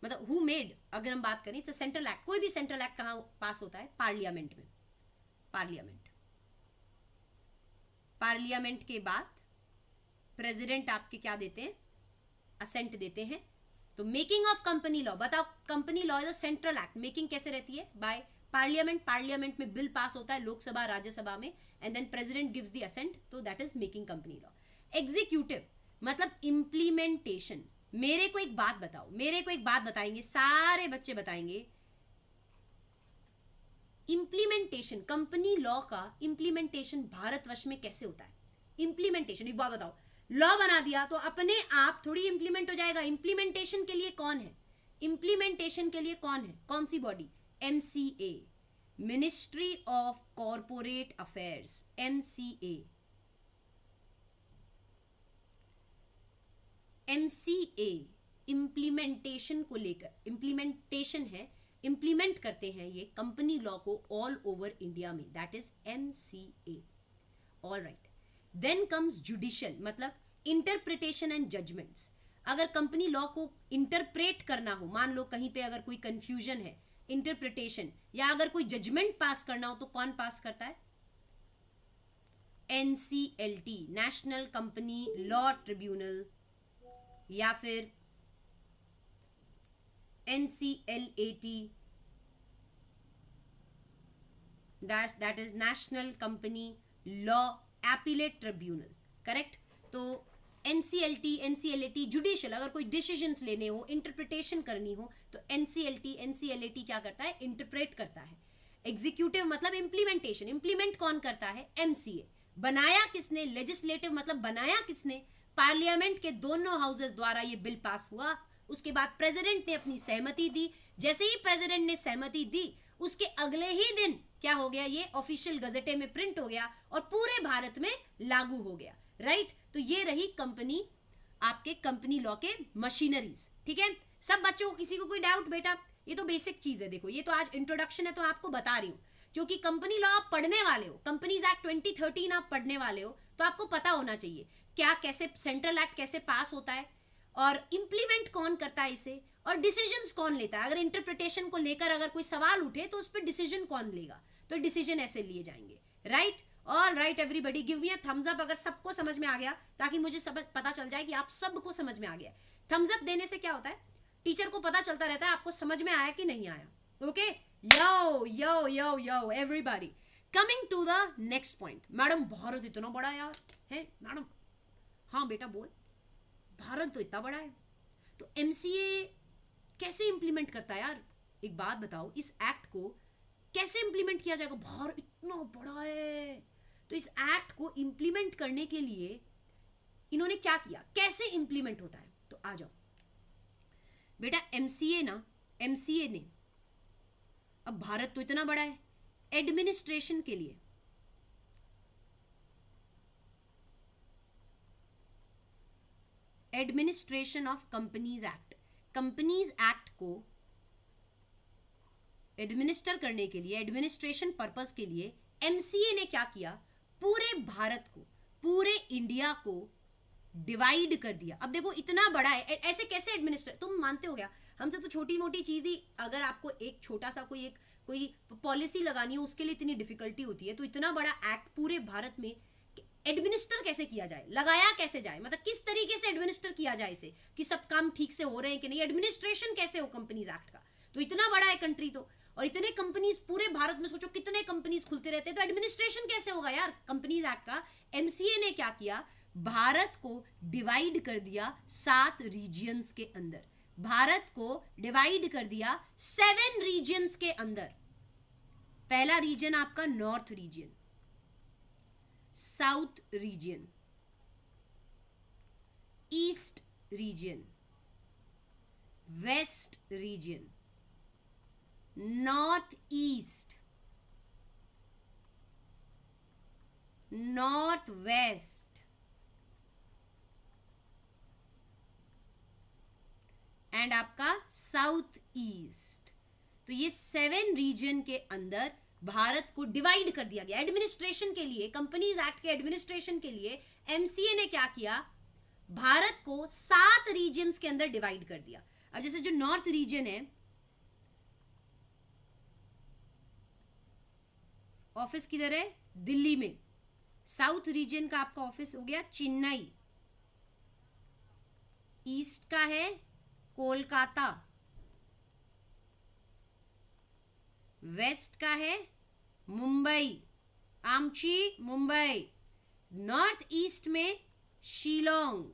S1: मतलब हु मेड, अगर हम बात करें तो सेंट्रल एक्ट, कोई भी सेंट्रल एक्ट कहां पास होता है? पार्लियामेंट में। पार्लियामेंट के बाद प्रेसिडेंट आपके क्या देते हैं? असेंट देते हैं। तो मेकिंग ऑफ कंपनी लॉ, बताओ, company law is a central act, making कैसे रहती है? बाय पार्लियामेंट में बिल पास होता है, लोकसभा राज्यसभा में, and then president gives the assent, तो that is making company law. Executive मतलब इंप्लीमेंटेशन। मेरे को एक बात बताएंगे, सारे बच्चे बताएंगे, इंप्लीमेंटेशन, कंपनी लॉ का इंप्लीमेंटेशन भारतवर्ष में कैसे होता है? इंप्लीमेंटेशन, एक बात बताओ, लॉ बना दिया तो अपने आप थोड़ी इंप्लीमेंट हो जाएगा। इंप्लीमेंटेशन के लिए कौन है? कौन सी body? MCA, ministry of corporate affairs, MCA implementation को लेकर, इंप्लीमेंटेशन है, इंप्लीमेंट करते हैं ये कंपनी लॉ को ऑल ओवर इंडिया में, that is MCA। All right, then comes judicial मतलब इंटरप्रिटेशन एंड जजमेंट्स। अगर कंपनी लॉ को इंटरप्रेट करना हो, मान लो कहीं पे अगर कोई कंफ्यूजन है, इंटरप्रिटेशन, या अगर कोई जजमेंट पास करना हो तो कौन पास करता है? NCLT, national company law tribunal, या फिर NCLAT, that is national company law appellate tribunal, correct. तो NCLAT जुडिशियल, अगर कोई डिसीजंस लेने हो, इंटरप्रिटेशन करनी हो, तो NCLAT क्या करता है? इंटरप्रेट करता है। एग्जीक्यूटिव मतलब इंप्लीमेंटेशन, इंप्लीमेंट कौन करता है? MCA। बनाया किसने? लेजिस्लेटिव मतलब बनाया किसने? पार्लियामेंट के दोनों हाउसेस द्वारा ये बिल पास हुआ, उसके बाद प्रेसिडेंट ने अपनी सहमति दी। जैसे ही प्रेसिडेंट ने सहमति दी, उसके अगले ही दिन क्या हो गया? ये ऑफिशियल गजेटे में प्रिंट हो गया और पूरे भारत में लागू हो गया, राइट। तो ये रही कंपनी, आपके कंपनी लॉ के मशीनरीज, ठीक है। सब बच्चों को, किसी को कोई डाउट? बेटा ये तो बेसिक चीज है, देखो ये तो आज इंट्रोडक्शन है तो आपको बता रही हूँ, क्योंकि कंपनी लॉ आप पढ़ने वाले हो, कंपनीज एक्ट 2013 आप पढ़ने वाले हो, तो आपको पता होना चाहिए क्या, कैसे सेंट्रल एक्ट कैसे पास होता है, और इंप्लीमेंट कौन करता है इसे, और डिसीजंस कौन लेता है। अगर इंटरप्रिटेशन को लेकर अगर कोई सवाल उठे तो उस पर डिसीजन कौन लेगा, तो डिसीजन ऐसे लिए जाएंगे, right. All right everybody, give me a thumbs up अगर सबको समझ में आ गया, ताकि मुझे सब पता चल जाए कि आप सबको समझ में आ गया। थम्स अप देने से क्या होता है? टीचर को पता चलता रहता है आपको समझ में आया कि नहीं आया, okay. Yo yo yo yo everybody, coming to the next point. Madam Bharat इतना बड़ा यार है मैडम? हाँ बेटा बोल, भारत तो इतना बड़ा है, तो MCA कैसे इंप्लीमेंट करता है यार? एक बात बताओ, इस एक्ट को कैसे इंप्लीमेंट किया जाएगा? भारत इतना बड़ा है, तो इस एक्ट को इंप्लीमेंट करने के लिए इन्होंने क्या किया, कैसे इंप्लीमेंट होता है? तो आ जाओ बेटा, MCA ने, अब भारत तो इतना बड़ा है, एडमिनिस्ट्रेशन के लिए administration of companies act, companies act को एडमिनिस्टर करने के लिए, एडमिनिस्ट्रेशन पर्पस के लिए एमसीए ने क्या किया, पूरे भारत को, पूरे इंडिया को डिवाइड कर दिया। अब देखो इतना बड़ा है, ऐसे कैसे एडमिनिस्टर, तुम मानते हो क्या, हमसे तो छोटी मोटी चीज ही, अगर आपको एक छोटा सा कोई पॉलिसी लगानी हो उसके लिए इतनी डिफिकल्टी होती है, तो इतना बड़ा एक्ट पूरे भारत में एडमिनिस्टर कैसे किया जाए, लगाया कैसे जाए, मतलब किस तरीके से एडमिनिस्टर किया जाए इसे, कि सब काम ठीक से हो रहे हैं कि नहीं, एडमिनिस्ट्रेशन कैसे हो कंपनीज एक्ट का। तो इतना बड़ा है कंट्री तो, और इतने कंपनीज पूरे भारत में, सोचो कितने कंपनीज खुलते रहते हैं, तो एडमिनिस्ट्रेशन कैसे होगा यार कंपनीज एक्ट का। एमसीए ने क्या किया, भारत को डिवाइड कर दिया 7 रीजियंस के अंदर, भारत को डिवाइड कर दिया 7 रीजियंस के अंदर। पहला रीजन आपका north region, south region, east region, west region, north east, north west and आपका साउथ ईस्ट। तो ये 7 रीजन के अंदर भारत को डिवाइड कर दिया गया एडमिनिस्ट्रेशन के लिए, कंपनीज एक्ट के एडमिनिस्ट्रेशन के लिए। एमसीए ने क्या किया, भारत को 7 रीजन्स के अंदर डिवाइड कर दिया। अब जैसे जो नॉर्थ रीजन है, ऑफिस किधर है, दिल्ली में। साउथ रीजन का आपका ऑफिस हो गया चेन्नई, ईस्ट का है कोलकाता, वेस्ट का है मुंबई, आमची मुंबई, नॉर्थ ईस्ट में शिलोंग,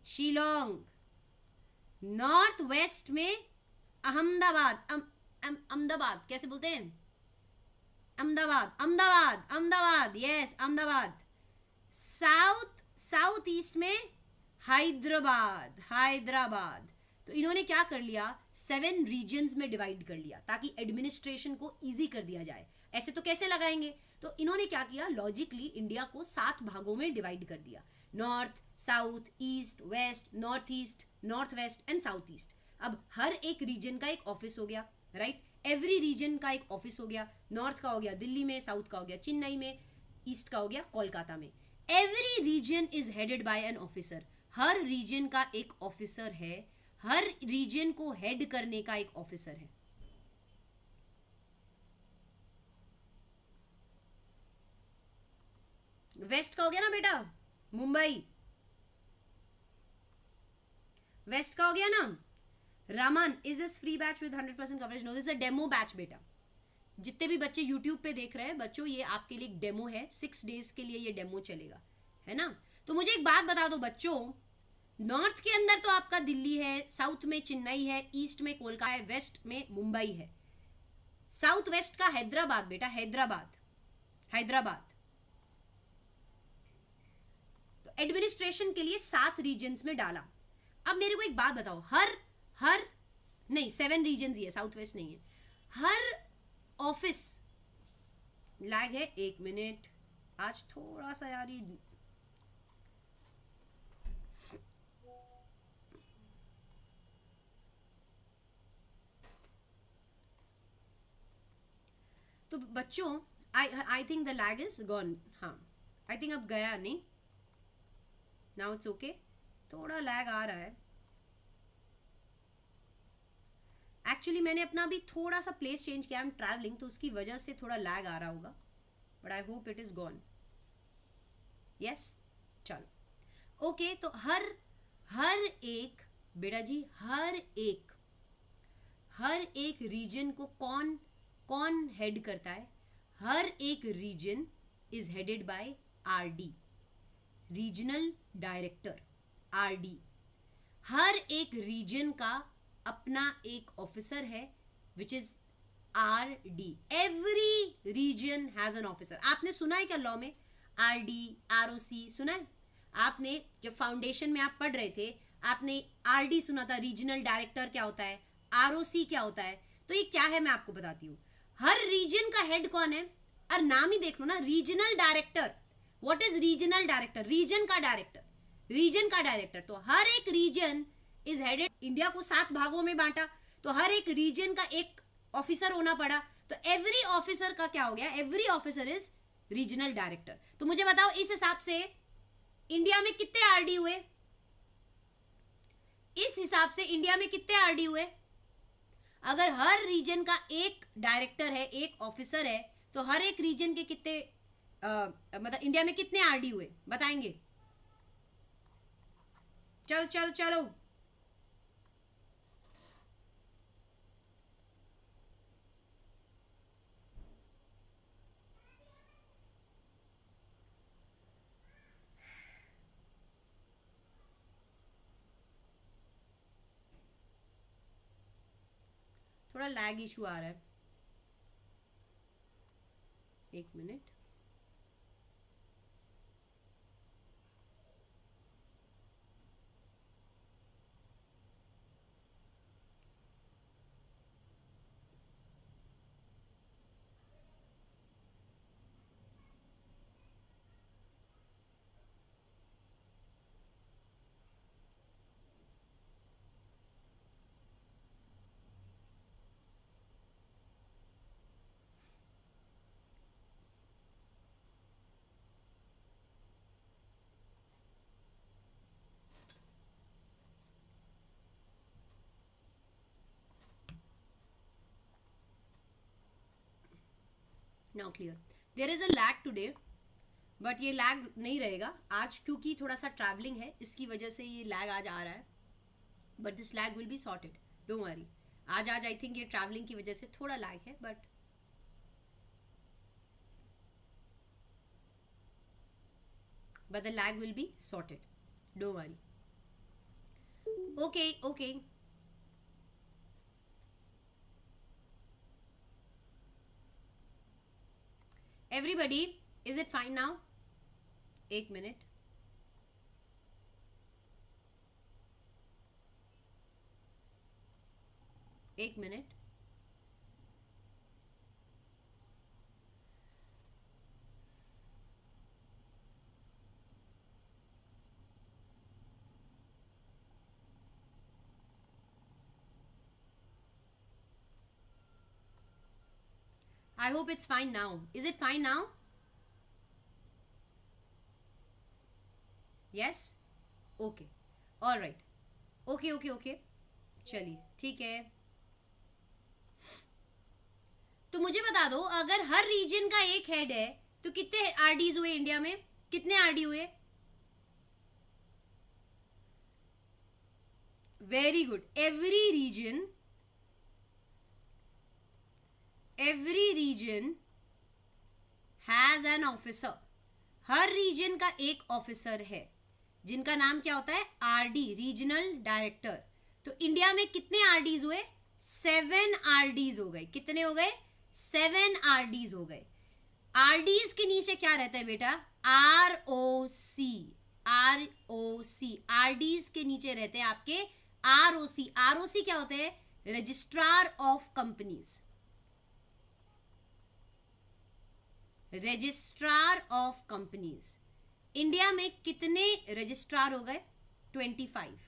S1: शिलोंग, नॉर्थ वेस्ट में अहमदाबाद, अहमदाबाद कैसे बोलते हैं, Ahmedabad, Ahmedabad, Ahmedabad, yes Ahmedabad. South east में हैदराबाद, हैदराबाद। तो इन्होंने क्या कर लिया, 7 रीजन्स में डिवाइड कर लिया ताकि एडमिनिस्ट्रेशन को इजी कर दिया जाए। ऐसे तो कैसे लगाएंगे, तो इन्होंने क्या किया, लॉजिकली इंडिया को 7 भागों में डिवाइड कर दिया, north, south, east, west, north east, north west and south east. अब हर एक रीजन का एक ऑफिस हो गया, राइट, एवरी रीजन का एक ऑफिस हो गया, नॉर्थ का हो गया दिल्ली में, साउथ का हो गया चेन्नई में, ईस्ट का हो गया कोलकाता में। Every region is headed by an officer, हर रीजन का एक ऑफिसर है, हर रीजन को हेड करने का एक ऑफिसर है। वेस्ट का हो गया ना बेटा, मुंबई, वेस्ट का हो गया ना। Raman, is this free batch with 100% coverage? No, this is a demo batch बेटा। जितने भी बच्चे यूट्यूब पे देख रहे हैं बच्चों, ये आपके लिए एक डेमो है, 6 डेज के लिए ये डेमो चलेगा, है ना। तो मुझे एक बात बता दो बच्चों, नॉर्थ के अंदर तो आपका दिल्ली है, साउथ में चेन्नई है, ईस्ट में कोलकाता है, वेस्ट में मुंबई है, साउथ वेस्ट का हैदराबाद बेटा, हैदराबाद, हैदराबाद। तो एडमिनिस्ट्रेशन के लिए 7 रीजन्स में डाला। अब मेरे को एक बात बताओ, हर नहीं 7 रीजन्स ही है, साउथ वेस्ट नहीं है, हर ऑफिस, लैग है 1 मिनट, आज थोड़ा सा यार ये तो बच्चों I think the lag is gone, हाँ आई थिंक अब गया नहीं, नाउ इट्स ओके, थोड़ा लैग आ रहा है। एक्चुअली मैंने अपना अभी थोड़ा सा प्लेस चेंज किया, आई एम ट्रैवलिंग, तो उसकी वजह से थोड़ा लैग आ रहा होगा, but I hope it is gone. Yes, चलो ओके। तो हर एक बेटा जी, हर एक रीजन को कौन हेड करता है, हर एक region is headed by RD, regional director, RD. हर एक रीजन का अपना एक ऑफिसर है which is RD, every region has an officer. आपने सुना है क्या लॉ में आरडी, आरओसी सुना है आपने? जब फाउंडेशन में आप पढ़ रहे थे आपने आरडी सुना था, रीजनल डायरेक्टर क्या होता है, आरओसी क्या होता है। तो ये क्या है मैं आपको बताती हूँ। हर रीजन का हेड कौन है, और नाम ही देख लो ना, regional director. What is regional director? Region का डायरेक्टर, रीजन का डायरेक्टर। तो हर एक रीजन इज हेडेड, इंडिया को 7 भागों में बांटा, तो हर एक रीजन का एक ऑफिसर होना पड़ा, तो एवरी ऑफिसर का क्या हो गया, every officer is regional director. तो मुझे बताओ इस हिसाब से इंडिया में कितने आरडी हुए, इस हिसाब से इंडिया में कितने आरडी हुए? अगर हर रीजन का एक डायरेक्टर है, एक ऑफिसर है, तो हर एक रीजन के कितने मतलब इंडिया में कितने आरडी हुए बताएंगे? चलो चलो चलो, थोड़ा लैग इशू आ रहा है, एक minute. Now clear, there is a lag today, but ये लैग नहीं रहेगा आज क्योंकि थोड़ा सा ट्रैवलिंग है, इसकी वजह से ये लैग आज आ रहा है, but this lag will be sorted, don't worry. आज आई थिंक ये ट्रैवलिंग की वजह से थोड़ा लैग है, but the lag will be sorted, don't worry. Okay, everybody, is it fine now? एक मिनट, एक minute. I hope it's fine now. Is it fine now? Yes? Okay. All right. Okay. चलिए ठीक है। तो मुझे बता दो, अगर हर रीजन का एक हेड है तो कितने आरडीज हुए इंडिया में, कितने आरडी हुए? Very good. Every region has an officer. हर रीजन का एक ऑफिसर है जिनका नाम क्या होता है, आरडी, रीजनल डायरेक्टर। तो इंडिया में कितने आरडीज हुए? 7 आरडीज हो गए। कितने हो गए? 7 आरडीज हो गए। आरडीज के नीचे क्या रहता है बेटा? आरओसी। आरडीज के नीचे रहते हैं आपके आरओसी। आरओसी क्या होते हैं? Registrar of companies. Registrar of companies. India में कितने रजिस्ट्रार हो गए? 25।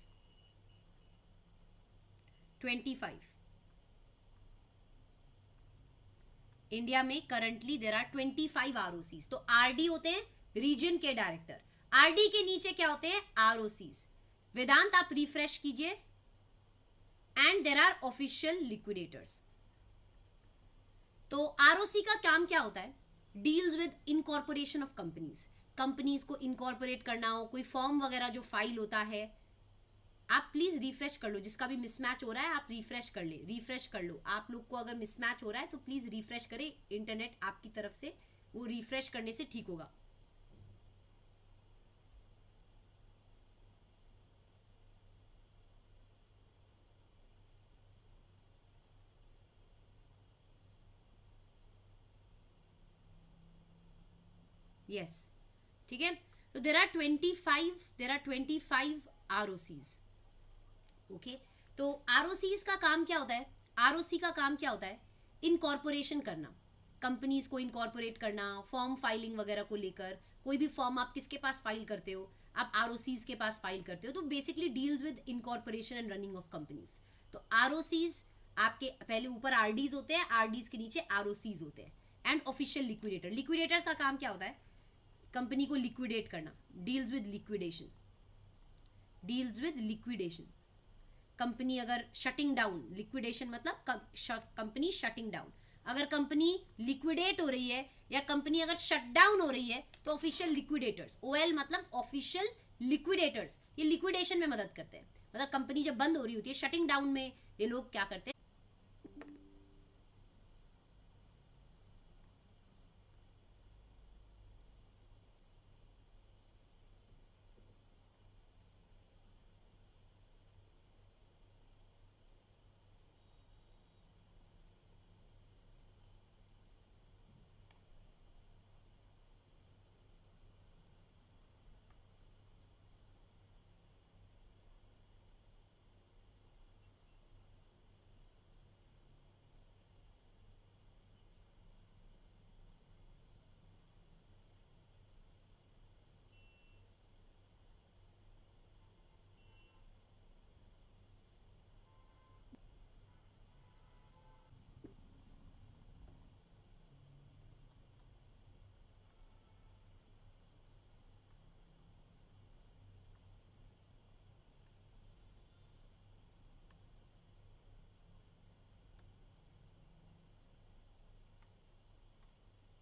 S1: इंडिया में करंटली देयर आर 25 आरओसीज। तो आरडी होते हैं रीजन के डायरेक्टर, आरडी के नीचे क्या होते हैं? आरओसीज। वेदांत आप रिफ्रेश कीजिए। And there are official liquidators. तो आरओसी का काम क्या होता है? Deals with incorporation of companies. Companies को इनकॉर्पोरेट करना हो, कोई फॉर्म वगैरह जो फाइल होता है, आप प्लीज रिफ्रेश कर लो। जिसका भी मिसमैच हो रहा है आप रिफ्रेश कर लो। आप लोग को अगर मिसमैच हो रहा है तो प्लीज रिफ्रेश करें, इंटरनेट आपकी तरफ से, वो रिफ्रेश करने से ठीक होगा। यस, ठीक है। तो देर आर 25 आरओसीज। ओके, तो आरओसीज का काम क्या होता है? आरओसी का काम क्या होता है? इनकॉर्पोरेशन करना, कंपनीज को इनकॉर्पोरेट करना, फॉर्म फाइलिंग वगैरह को लेकर। कोई भी फॉर्म आप किसके पास फाइल करते हो? आप आरओसीज के पास फाइल करते हो। तो basically deals with incorporation and running of companies. तो आरओसीज आपके पहले ऊपर आरडीज होते हैं, आरडीज के नीचे आरओसीज होते हैं, एंड ऑफिशियल लिक्विडेटर। लिक्विडेटर्स का काम क्या होता है? कंपनी को लिक्विडेट करना, deals with liquidation, deals with liquidation. Company अगर शटिंग डाउन, लिक्विडेशन मतलब कंपनी शटिंग डाउन, अगर कंपनी लिक्विडेट हो रही है या कंपनी अगर शट डाउन हो रही है तो ऑफिशियल लिक्विडेटर्स, ओएल मतलब ऑफिशियल लिक्विडेटर्स, ये लिक्विडेशन में मदद करते हैं। मतलब कंपनी जब बंद हो रही होती है, शटिंग डाउन में ये लोग क्या करते हैं?